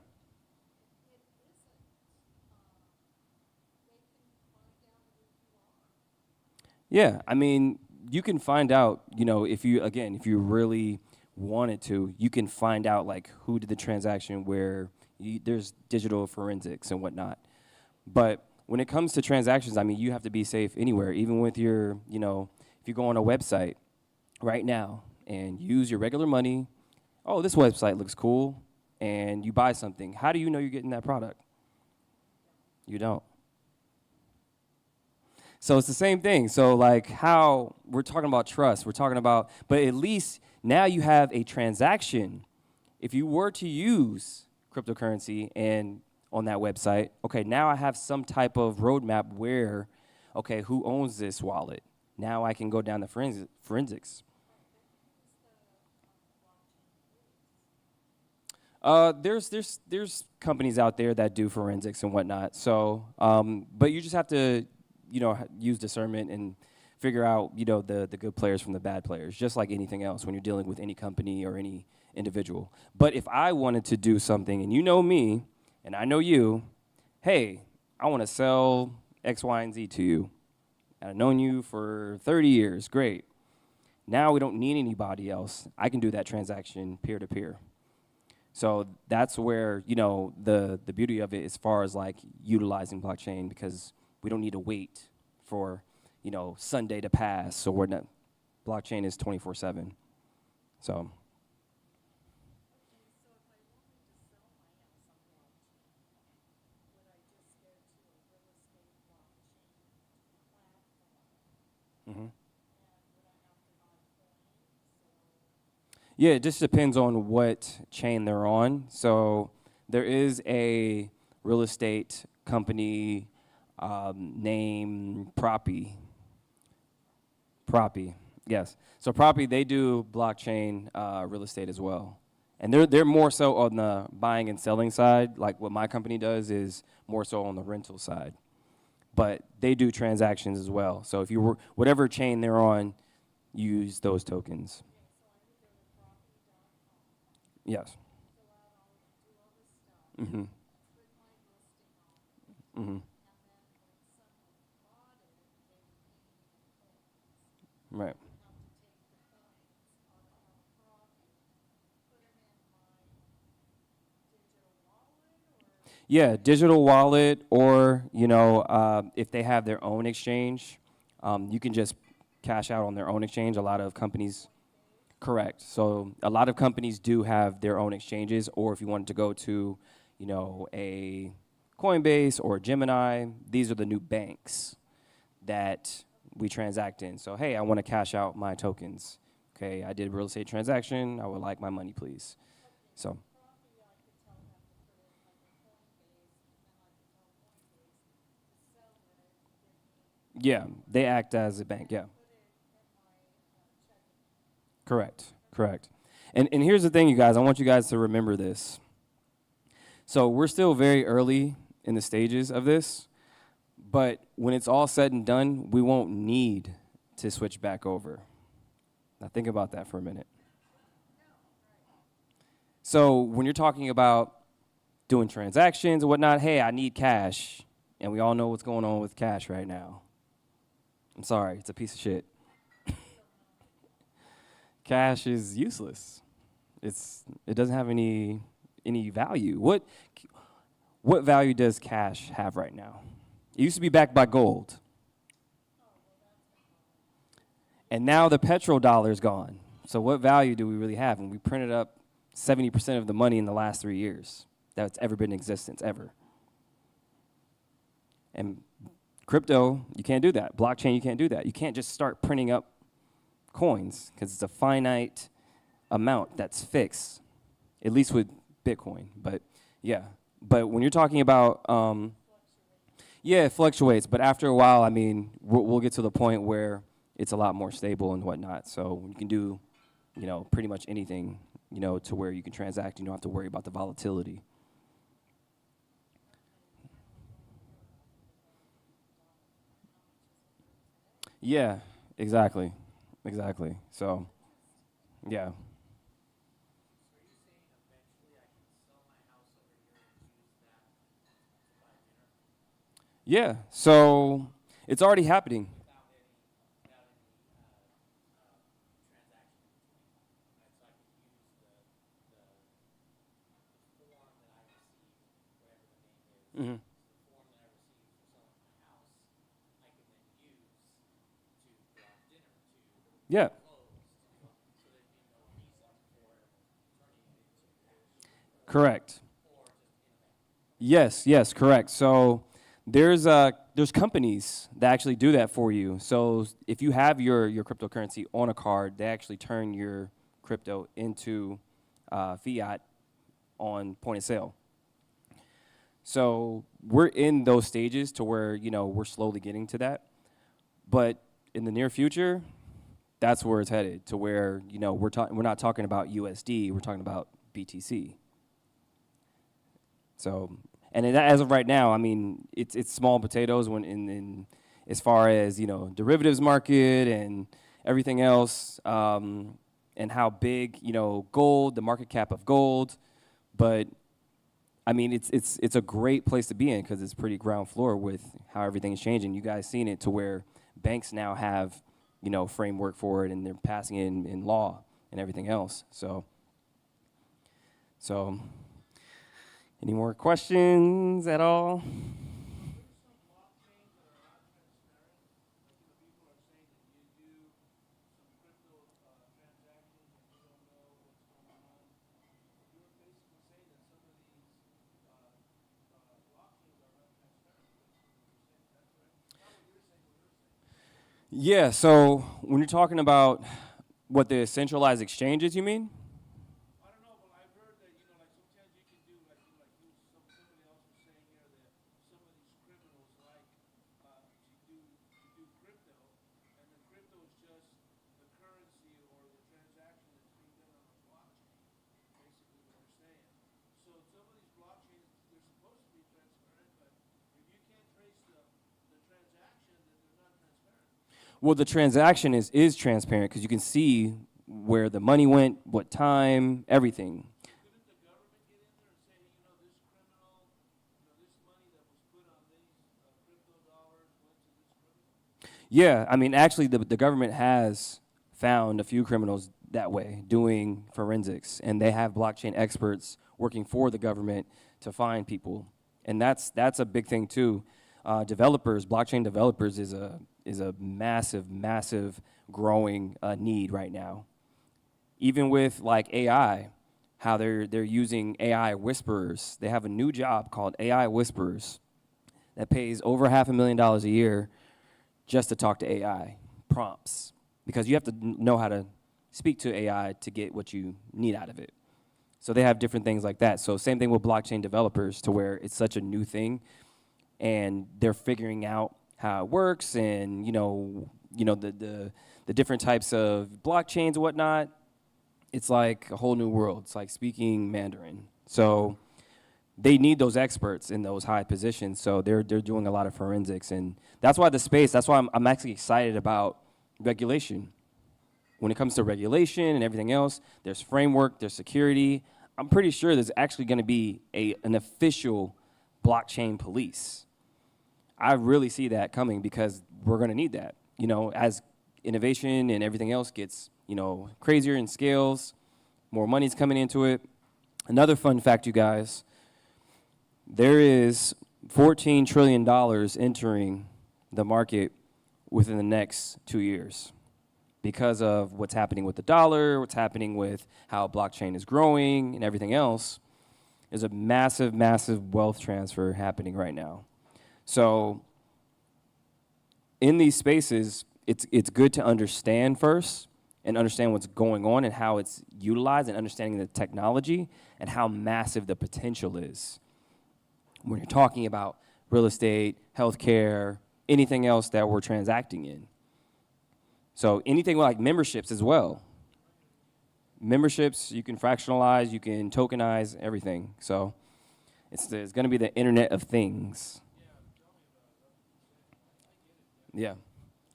Yeah, I mean, you can find out, if you really wanted to, you can find out like who did the transaction where there's digital forensics and whatnot. But when it comes to transactions, I mean, you have to be safe anywhere, even with your, if you go on a website right now and use your regular money, oh, this website looks cool, and you buy something. How do you know you're getting that product? You don't. So it's the same thing. So like how we're talking about trust, we're talking about, but at least now you have a transaction. If you were to use cryptocurrency and on that website, okay, now I have some type of roadmap where, okay, who owns this wallet? Now I can go down the forensics. There's companies out there that do forensics and whatnot. So, but you just have to, use discernment and figure out, the good players from the bad players, just like anything else when you're dealing with any company or any individual. But if I wanted to do something, and you know me, and I know you, hey, I want to sell X, Y, and Z to you. And I've known you for 30 years. Great. Now we don't need anybody else. I can do that transaction peer to peer. So that's where, the beauty of it as far as like utilizing blockchain, because we don't need to wait for, Sunday to pass. So we're not, blockchain is 24/7. So. Mhm. Yeah, it just depends on what chain they're on. So there is a real estate company named Proppy, yes. So Proppy, they do blockchain real estate as well. And they're more so on the buying and selling side. Like what my company does is more so on the rental side. But they do transactions as well. So if you were, whatever chain they're on, use those tokens. Yes. Mm-hmm. Mm-hmm. Right. Yeah, digital wallet, or if they have their own exchange, you can just cash out on their own exchange. A lot of companies, correct. So a lot of companies do have their own exchanges, or if you wanted to go to, a Coinbase or Gemini, these are the new banks that we transact in. So hey, I want to cash out my tokens. Okay, I did a real estate transaction. I would like my money, please. So. Yeah, they act as a bank. Yeah, correct, correct. And here's the thing, you guys. I want you guys to remember this. So we're still very early in the stages of this, but when it's all said and done, we won't need to switch back over. Now think about that for a minute. So when you're talking about doing transactions and whatnot, hey, I need cash, and we all know what's going on with cash right now. I'm sorry, it's a piece of shit. cash is useless. It doesn't have any value. What value does cash have right now? It used to be backed by gold. And now the petrodollar is gone. So what value do we really have? And we printed up 70% of the money in the last 3 years that's ever been in existence, ever. And crypto, you can't do that. Blockchain, you can't do that. You can't just start printing up coins because it's a finite amount that's fixed, at least with Bitcoin. But yeah, but when you're talking about, yeah, it fluctuates. But after a while, I mean, we'll get to the point where it's a lot more stable and whatnot. So you can do, pretty much anything, to where you can transact. You don't have to worry about the volatility. Yeah, exactly. So, yeah. Yeah, so it's already happening. Hmm. Yeah. Correct. Yes, correct. So there's companies that actually do that for you. So if you have your cryptocurrency on a card, they actually turn your crypto into fiat on point of sale. So we're in those stages to where we're slowly getting to that, but in the near future, that's where it's headed. To where we're not talking about USD, we're talking about BTC. So, and as of right now, I mean, it's small potatoes when in as far as derivatives market and everything else, and how big gold, the market cap of gold, but I mean it's a great place to be in because it's pretty ground floor with how everything is changing. You guys seen it to where banks now have framework for it and they're passing it in law and everything else. So. Any more questions at all? Yeah, so when you're talking about what the centralized exchanges, you mean? I don't know, but I've heard that, like sometimes you can do, somebody else was saying here that some of these criminals like to do crypto, and the crypto is just the currency or the transaction that's being done on the blockchain, basically what they're saying. So some of these blockchains, they're supposed to be transparent, but if you can't trace the transaction, then they're not transparent. Well, the transaction is transparent because you can see where the money went, what time, everything. Couldn't the government get in there and say, this criminal, this money that was put on these crypto dollars went to this criminal? Yeah, I mean, actually, the government has found a few criminals that way doing forensics, and they have blockchain experts working for the government to find people, and that's a big thing too. Blockchain developers is a massive growing need right now. Even with like AI, how they're using AI whisperers. They have a new job called AI whisperers that pays over $500,000 a year just to talk to AI prompts, because you have to know how to speak to AI to get what you need out of it. So they have different things like that. So same thing with blockchain developers, to where it's such a new thing, and they're figuring out how it works, and the different types of blockchains and whatnot. It's like a whole new world. It's like speaking Mandarin. So they need those experts in those high positions. So they're doing a lot of forensics, and that's why I'm actually excited about regulation. When it comes to regulation and everything else, there's framework, there's security. I'm pretty sure there's actually going to be an official blockchain police. I really see that coming because we're going to need that. As innovation and everything else gets crazier in scales, more money's coming into it. Another fun fact, you guys, there is $14 trillion entering the market within the next 2 years because of what's happening with the dollar, what's happening with how blockchain is growing and everything else. There's a massive, massive wealth transfer happening right now. So in these spaces, it's good to understand first and understand what's going on and how it's utilized and understanding the technology and how massive the potential is. When you're talking about real estate, healthcare, anything else that we're transacting in. So anything like memberships as well. Memberships, you can fractionalize, you can tokenize, everything. So it's going to be the Internet of Things. Yeah.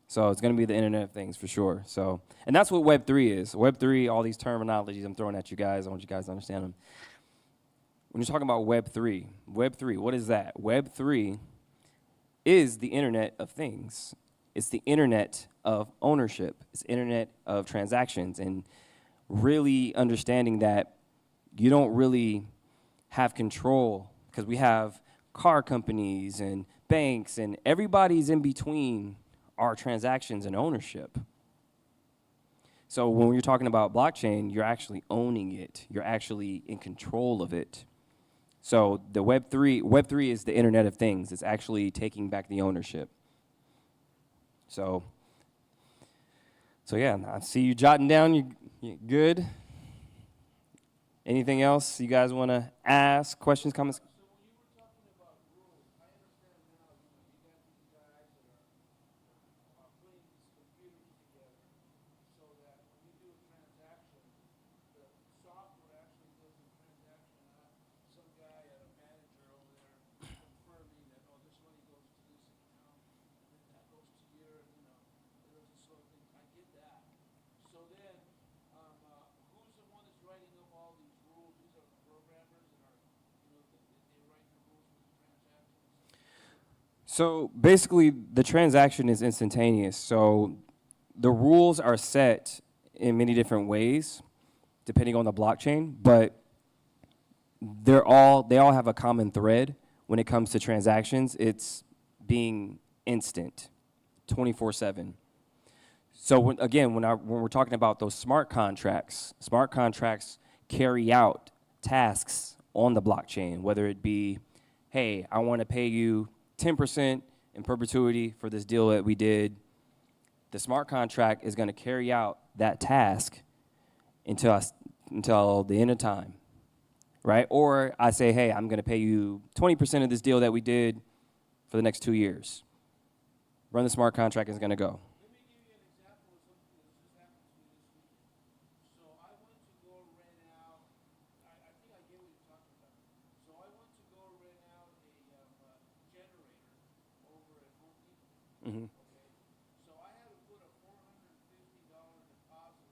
So it's going to be the Internet of Things for sure. So, and that's what Web3 is. Web3, all these terminologies I'm throwing at you guys, I want you guys to understand them. When you're talking about Web3, what is that? Web3 is the Internet of Things. It's the Internet of ownership. It's Internet of transactions. And really understanding that you don't really have control because we have car companies and banks and everybody's in between our transactions and ownership. So when you're talking about blockchain, you're actually owning it. You're actually in control of it. So the Web3 is the Internet of Things. It's actually taking back the ownership. So yeah, I see you jotting down. You good? Anything else you guys want to ask? Questions, comments? So basically, the transaction is instantaneous. So the rules are set in many different ways, depending on the blockchain, but they all have a common thread when it comes to transactions. It's being instant, 24/7. So when we're talking about those smart contracts carry out tasks on the blockchain, whether it be, hey, I want to pay you 10% in perpetuity for this deal that we did. The smart contract is going to carry out that task until the end of time, right? Or I say, hey, I'm going to pay you 20% of this deal that we did for the next 2 years. Run the smart contract, and it's going to go. Let me give you an example of something that just happened to me this week. So I went to go rent out, I think I get what you're talking about. So I went to go rent out a generator over at Home Depot. Mm-hmm. Okay. So I had to put a $450 deposit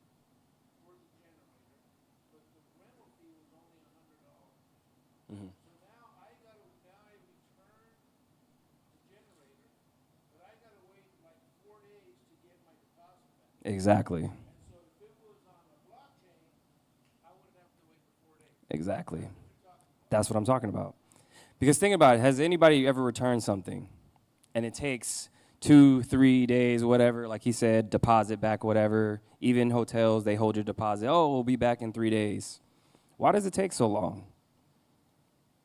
for the generator, but the rental fee was only $100. Mm-hmm. So now I return the generator, but I gotta wait like 4 days to get my deposit back. Exactly. And so if it was on a blockchain, I wouldn't have to wait for 4 days. Exactly. That's what I'm talking about. Because think about it, has anybody ever returned something and it takes 2-3 days, whatever, like he said, deposit back, whatever. Even hotels, they hold your deposit. Oh, we'll be back in 3 days. Why does it take so long?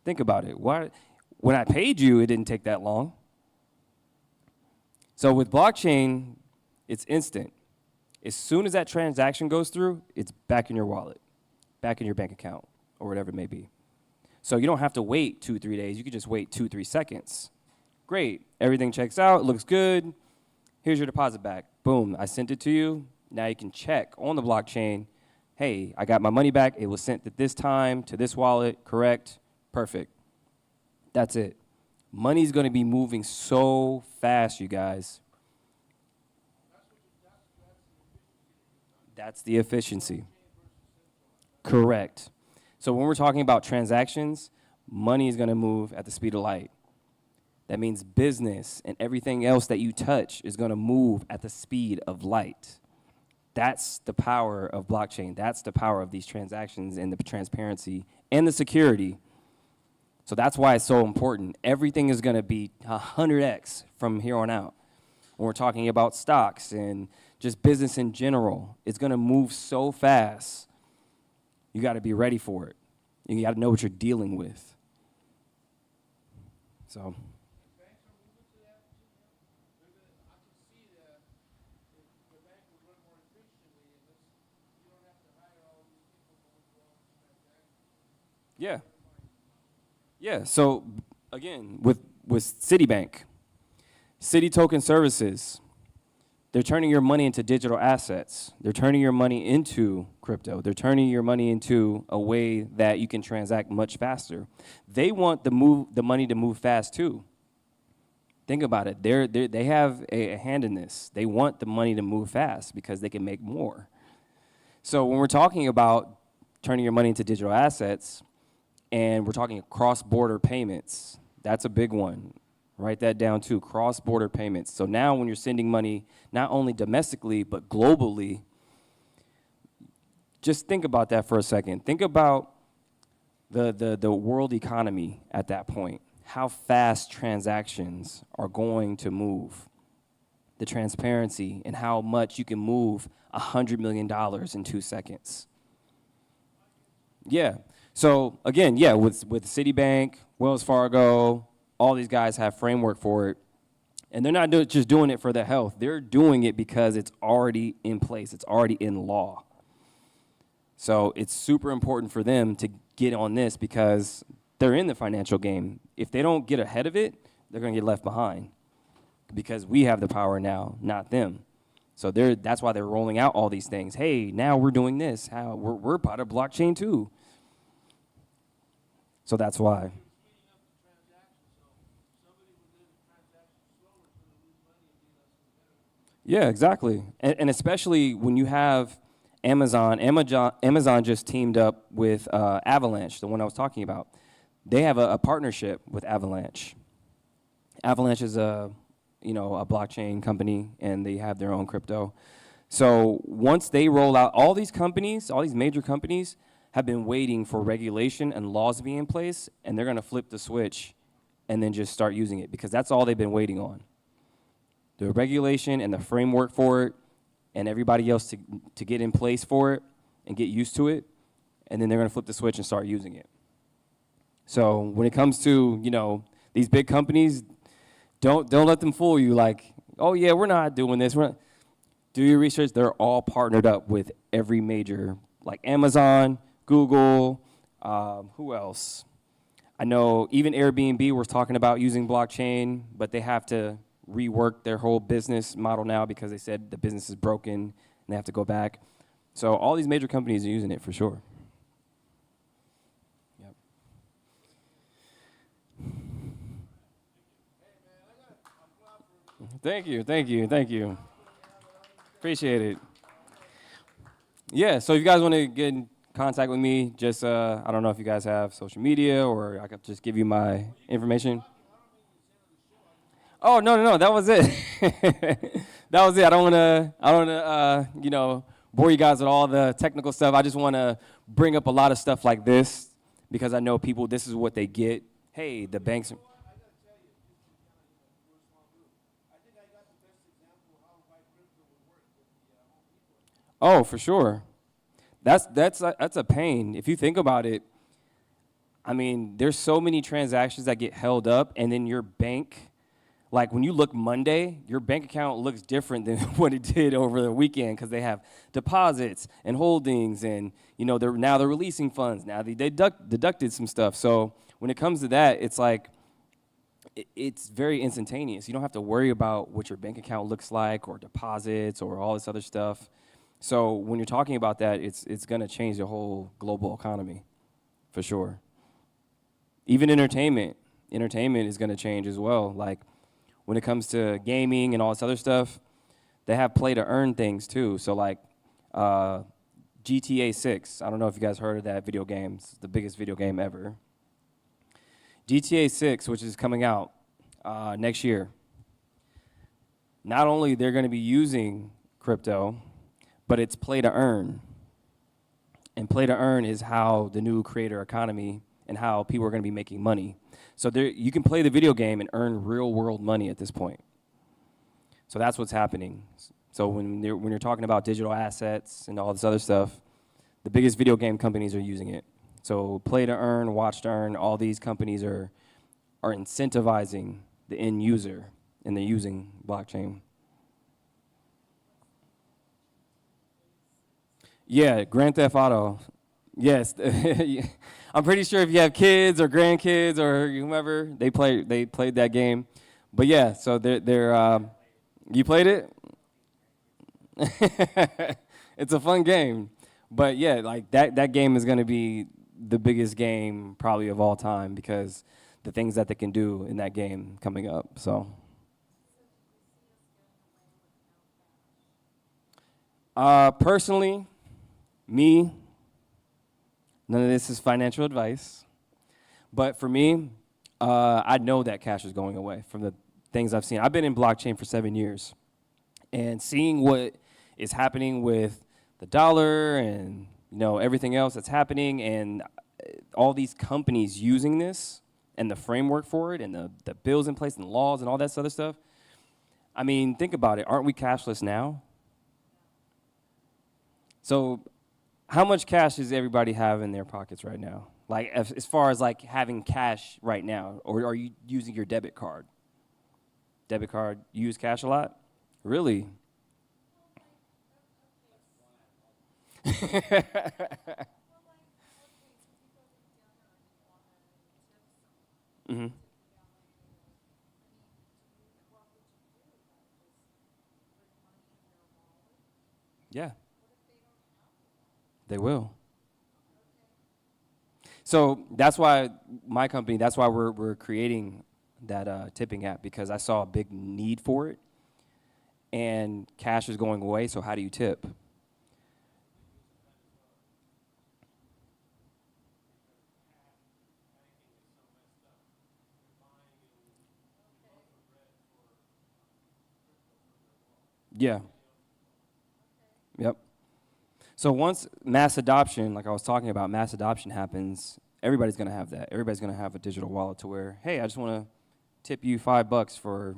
Think about it. Why? When I paid you, it didn't take that long. So with blockchain, it's instant. As soon as that transaction goes through, it's back in your wallet, back in your bank account, or whatever it may be. So you don't have to wait 2-3 days. You could just wait 2-3 seconds. Great. Everything checks out, looks good. Here's your deposit back. Boom, I sent it to you. Now you can check on the blockchain. Hey, I got my money back. It was sent at this time to this wallet, correct? Perfect. That's it. Money's going to be moving so fast, you guys. That's the efficiency. Correct. So when we're talking about transactions, money is going to move at the speed of light. That means business and everything else that you touch is going to move at the speed of light. That's the power of blockchain. That's the power of these transactions and the transparency and the security. So that's why it's so important. Everything is going to be 100x from here on out. When we're talking about stocks and just business in general, it's going to move so fast. You got to be ready for it. You got to know what you're dealing with. So. Yeah. Yeah. So again, with Citibank, Citi Token Services, they're turning your money into digital assets. They're turning your money into crypto. They're turning your money into a way that you can transact much faster. They want the money to move fast too. Think about it. They have a hand in this. They want the money to move fast because they can make more. So when we're talking about turning your money into digital assets, and we're talking cross-border payments, that's a big one. Write that down too, cross-border payments. So now when you're sending money, not only domestically, but globally, just think about that for a second. Think about the world economy at that point, how fast transactions are going to move, the transparency, and how much you can move $100 million in 2 seconds. Yeah. So again, yeah, with Citibank, Wells Fargo, all these guys have framework for it. And they're not just doing it for their health. They're doing it because it's already in place. It's already in law. So it's super important for them to get on this because they're in the financial game. If they don't get ahead of it, they're going to get left behind because we have the power now, not them. So that's why they're rolling out all these things. Hey, now we're doing this. We're part of blockchain too. So that's why. Yeah, exactly. And especially when you have Amazon just teamed up with Avalanche, the one I was talking about. They have a partnership with Avalanche. Avalanche is a blockchain company, and they have their own crypto. So once they roll out, all these major companies have been waiting for regulation and laws to be in place, and they're going to flip the switch and then just start using it because that's all they've been waiting on. The regulation and the framework for it and everybody else to get in place for it and get used to it, and then they're going to flip the switch and start using it. So when it comes to, these big companies, don't let them fool you like, oh yeah, we're not doing this. Do your research. They're all partnered up with every major, like Amazon, Google, who else? I know even Airbnb was talking about using blockchain, but they have to rework their whole business model now because they said the business is broken and they have to go back. So all these major companies are using it for sure. Yep. Thank you. Appreciate it. Yeah, so if you guys want to get in contact with me, just, I don't know if you guys have social media or I could just give you my information. Oh, no, that was it. That was it. I don't want to, bore you guys with all the technical stuff. I just want to bring up a lot of stuff like this because I know people, this is what they get. Hey, the banks. Oh, for sure. That's a pain. If you think about it, I mean, there's so many transactions that get held up, and then your bank, like when you look Monday, your bank account looks different than what it did over the weekend because they have deposits and holdings, and they're releasing funds. Now they deducted some stuff. So when it comes to that, it's like it's very instantaneous. You don't have to worry about what your bank account looks like or deposits or all this other stuff. So when you're talking about that, it's going to change the whole global economy, for sure. Even entertainment is going to change as well. Like when it comes to gaming and all this other stuff, they have play to earn things too. So like GTA 6, I don't know if you guys heard of that video game. It's the biggest video game ever. GTA 6, which is coming out next year. Not only they're going to be using crypto, but it's play to earn. And play to earn is how the new creator economy and how people are going to be making money. So there, you can play the video game and earn real world money at this point. So that's what's happening. So when you're talking about digital assets and all this other stuff, the biggest video game companies are using it. So play to earn, watch to earn, all these companies are incentivizing the end user, and they're using blockchain. Yeah, Grand Theft Auto. Yes, I'm pretty sure if you have kids or grandkids or whomever, they played that game. But yeah, so you played it? It's a fun game. But yeah, like that game is going to be the biggest game probably of all time because the things that they can do in that game coming up. So personally, me, none of this is financial advice, but for me, I know that cash is going away from the things I've seen. I've been in blockchain for 7 years, and seeing what is happening with the dollar and everything else that's happening, and all these companies using this and the framework for it and the bills in place and laws and all that other stuff. I mean, think about it. Aren't we cashless now? So how much cash does everybody have in their pockets right now? Like as far as like having cash right now, or are you using your debit card? Debit card, you use cash a lot? Really? Mm-hmm. Yeah. They will. So that's why my company, that's why we're creating that tipping app, because I saw a big need for it, and cash is going away, so how do you tip? Yeah. Yep. So once mass adoption, like I was talking about, mass adoption happens, everybody's going to have that. Everybody's going to have a digital wallet to where, hey, I just want to tip you $5 for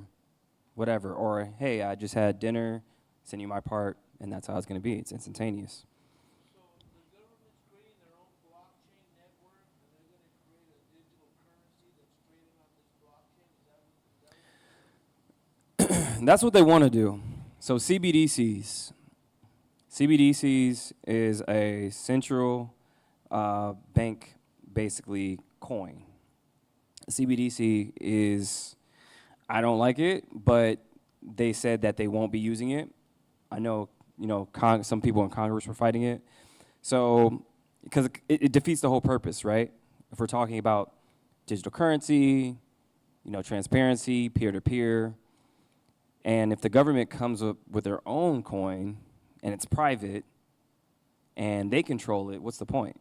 whatever, or hey, I just had dinner, send you my part, and that's how it's going to be. It's instantaneous. So the government's creating their own blockchain network, and they're going to create a digital currency that's traded on this blockchain. Is that That's what they want to do. So CBDCs. CBDCs is a central bank, basically, coin. CBDC is, I don't like it, but they said that they won't be using it. I know, some people in Congress were fighting it. So, because it defeats the whole purpose, right? If we're talking about digital currency, transparency, peer-to-peer, and if the government comes up with their own coin and it's private and they control it, what's the point?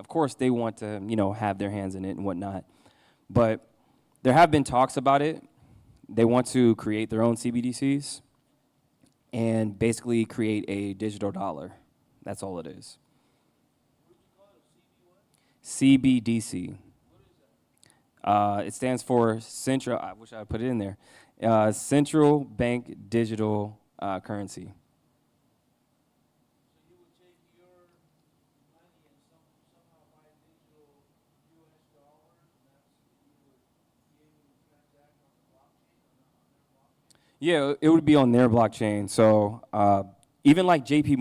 Of course, they want to, have their hands in it and whatnot. But there have been talks about it. They want to create their own CBDCs and basically create a digital dollar. That's all it is. CBDC. It stands for Central, I wish I put it in there, Central Bank Digital Currency. So you would take your money and somehow buy digital U.S. dollars, and you would be able to transact on the blockchain or not on their blockchain? Yeah, it would be on their blockchain. So even like JP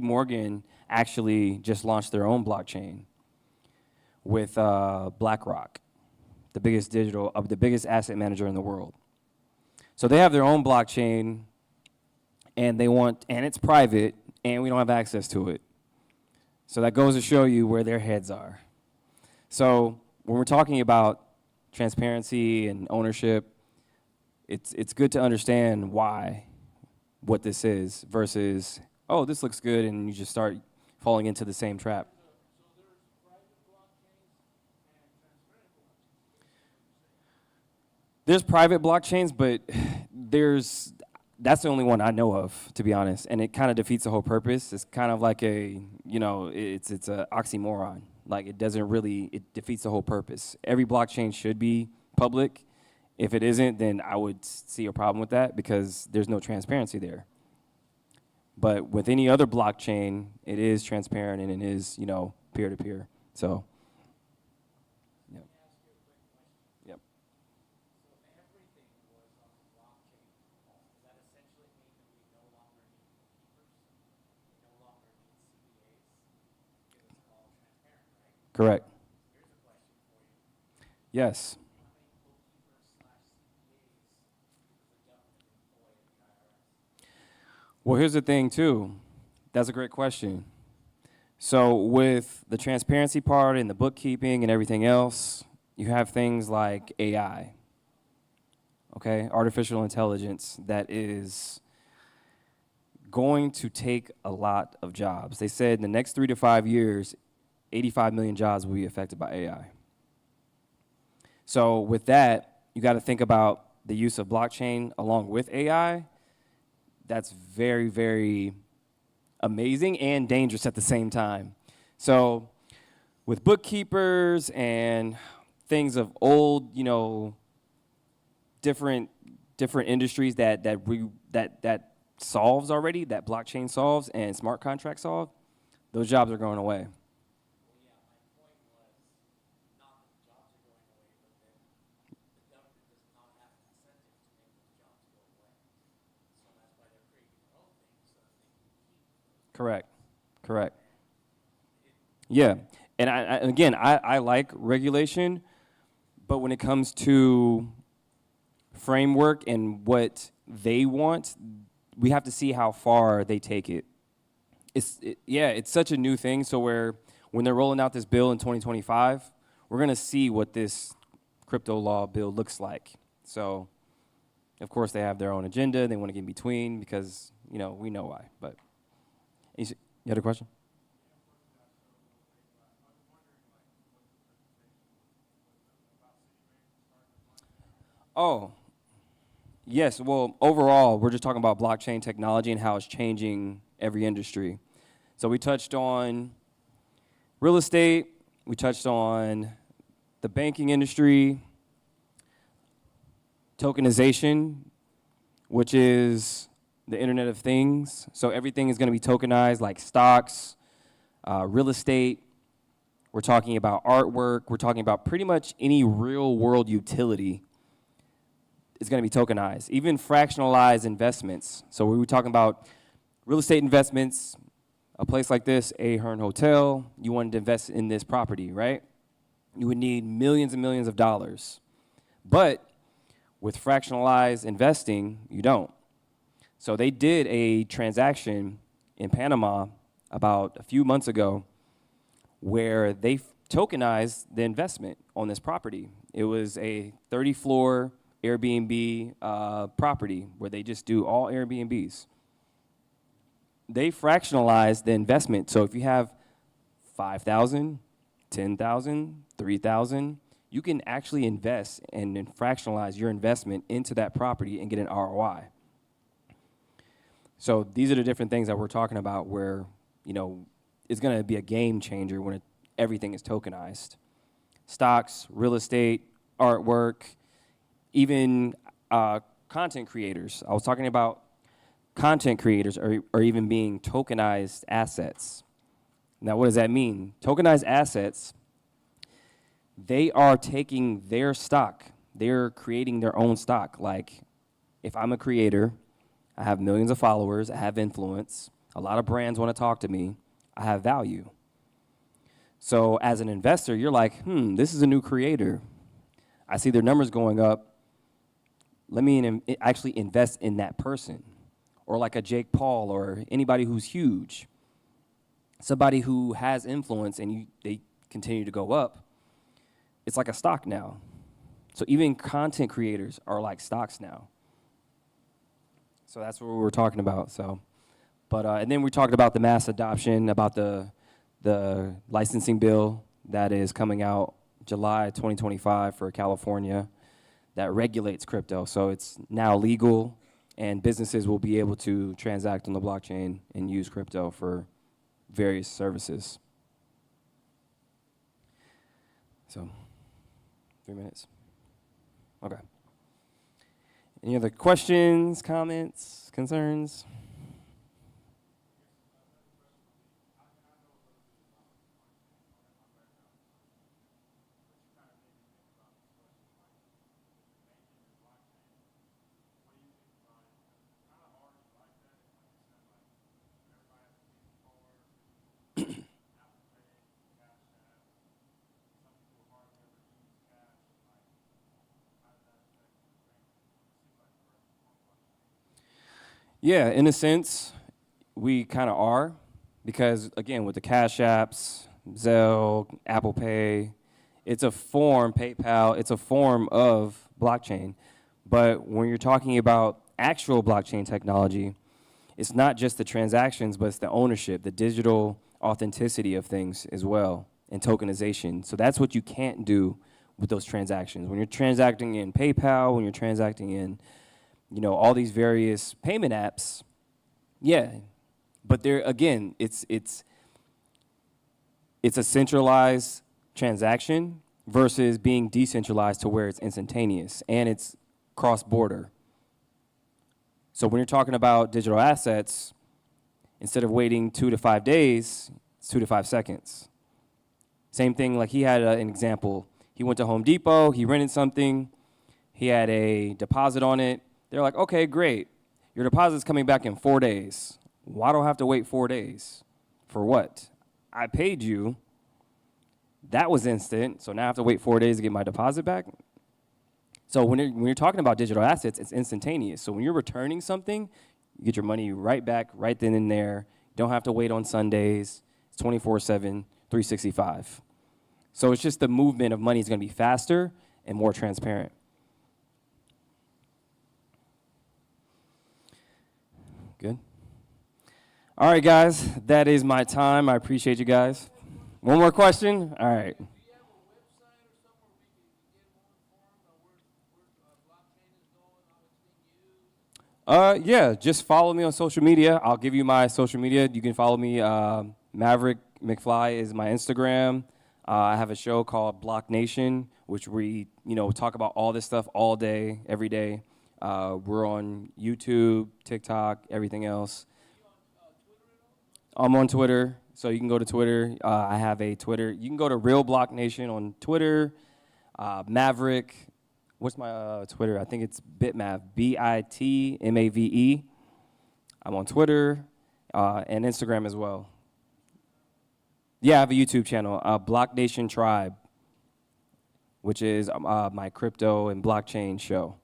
Morgan actually just launched their own blockchain with BlackRock, the biggest asset manager in the world. So they have their own blockchain, and it's private, and we don't have access to it. So that goes to show you where their heads are. So when we're talking about transparency and ownership, it's good to understand what this is versus, oh, this looks good, and you just start falling into the same trap. So there's private blockchains and transparent blockchains. There's private blockchains, but that's the only one I know of, to be honest, and it kind of defeats the whole purpose. It's kind of like it's a oxymoron. Like it defeats the whole purpose. Every blockchain should be public. If it isn't, then I would see a problem with that because there's no transparency there. But with any other blockchain, it is transparent and it is, peer to peer. So, yep. Yep. Correct. Yes. Well, here's the thing, too. That's a great question. So, with the transparency part and the bookkeeping and everything else, you have things like AI, okay? Artificial intelligence that is going to take a lot of jobs. They said in the next 3 to 5 years, 85 million jobs will be affected by AI. So with that, you got to think about the use of blockchain along with AI. That's very, very amazing and dangerous at the same time. So with bookkeepers and things of old, different industries that solves already, that blockchain solves and smart contracts solve, those jobs are going away. Correct. Yeah, and I like regulation, but when it comes to framework and what they want, we have to see how far they take it. It's such a new thing, so when they're rolling out this bill in 2025, we're gonna see what this crypto law bill looks like. So, of course, they have their own agenda. They want to get in between because, we know why, but. You had a question? Oh, yes. Well, overall, we're just talking about blockchain technology and how it's changing every industry. So we touched on real estate. We touched on the banking industry, tokenization, which is the Internet of Things. So everything is going to be tokenized, like stocks, real estate. We're talking about artwork. We're talking about pretty much any real world utility is going to be tokenized, even fractionalized investments. So we were talking about real estate investments, a place like this, Ahern Hotel, you wanted to invest in this property, right? You would need millions and millions of dollars. But with fractionalized investing, you don't. So they did a transaction in Panama about a few months ago where they tokenized the investment on this property. It was a 30-floor Airbnb property where they just do all Airbnbs. They fractionalized the investment. So if you have 5,000, 10,000, 3,000, you can actually invest and then fractionalize your investment into that property and get an ROI. So these are the different things that we're talking about where, it's going to be a game changer when everything is tokenized. Stocks, real estate, artwork, even content creators. I was talking about content creators are even being tokenized assets. Now, what does that mean? Tokenized assets, they are taking their stock. They're creating their own stock. Like, if I'm a creator, I have millions of followers, I have influence, a lot of brands want to talk to me, I have value. So as an investor, you're like, this is a new creator. I see their numbers going up. Let me actually invest in that person. Or like a Jake Paul or anybody who's huge. Somebody who has influence and they continue to go up. It's like a stock now. So even content creators are like stocks now. So that's what we were talking about. So, but and then we talked about the mass adoption, about the licensing bill that is coming out July 2025 for California that regulates crypto. So it's now legal. and businesses will be able to transact on the blockchain and use crypto for various services. So, 3 minutes. Okay. Any other questions, comments, concerns? Yeah, in a sense, we kind of are, because again, with the Cash Apps, Zelle, Apple Pay, it's a form, PayPal, it's a form of blockchain. But when you're talking about actual blockchain technology, it's not just the transactions, but it's the ownership, the digital authenticity of things as well, and tokenization. So that's what you can't do with those transactions. When you're transacting in PayPal, when you're transacting in all these various payment apps, yeah. But there, again, it's a centralized transaction versus being decentralized to where it's instantaneous and it's cross-border. So when you're talking about digital assets, instead of waiting 2 to 5 days, it's 2 to 5 seconds. Same thing, like he had an example. He went to Home Depot, he rented something, he had a deposit on it. They're like, okay, great. Your deposit's coming back in 4 days. Why do I have to wait 4 days? For what? I paid you. That was instant, so now I have to wait 4 days to get my deposit back? So when you're talking about digital assets, it's instantaneous. So when you're returning something, you get your money right back, right then and there. You don't have to wait on Sundays. It's 24/7, 365. So it's just the movement of money is going to be faster and more transparent. Good. All right, guys, that is my time. I appreciate you guys. One more question? All right. Yeah, just follow me on social media. I'll give you my social media. You can follow me. Maverick McFly is my Instagram. I have a show called Block Nation, which we, talk about all this stuff all day, every day. We're on YouTube, TikTok, everything else. I'm on Twitter, so you can go to Twitter. I have a Twitter. You can go to Real Block Nation on Twitter. Maverick. What's my Twitter? I think it's Bitmav, BITMAVE. I'm on Twitter and Instagram as well. Yeah, I have a YouTube channel, Block Nation Tribe, which is my crypto and blockchain show.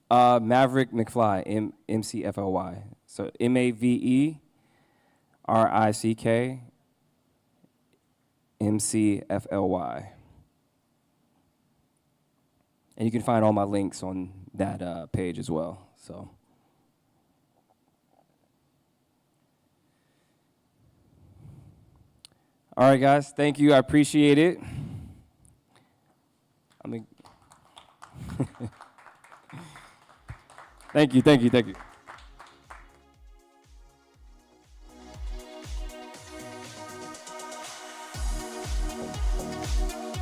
Maverick McFly, MCFLY. So MAVERICK MCFLY. And you can find all my links on that page as well. So. All right, guys. Thank you. I appreciate it. Thank you.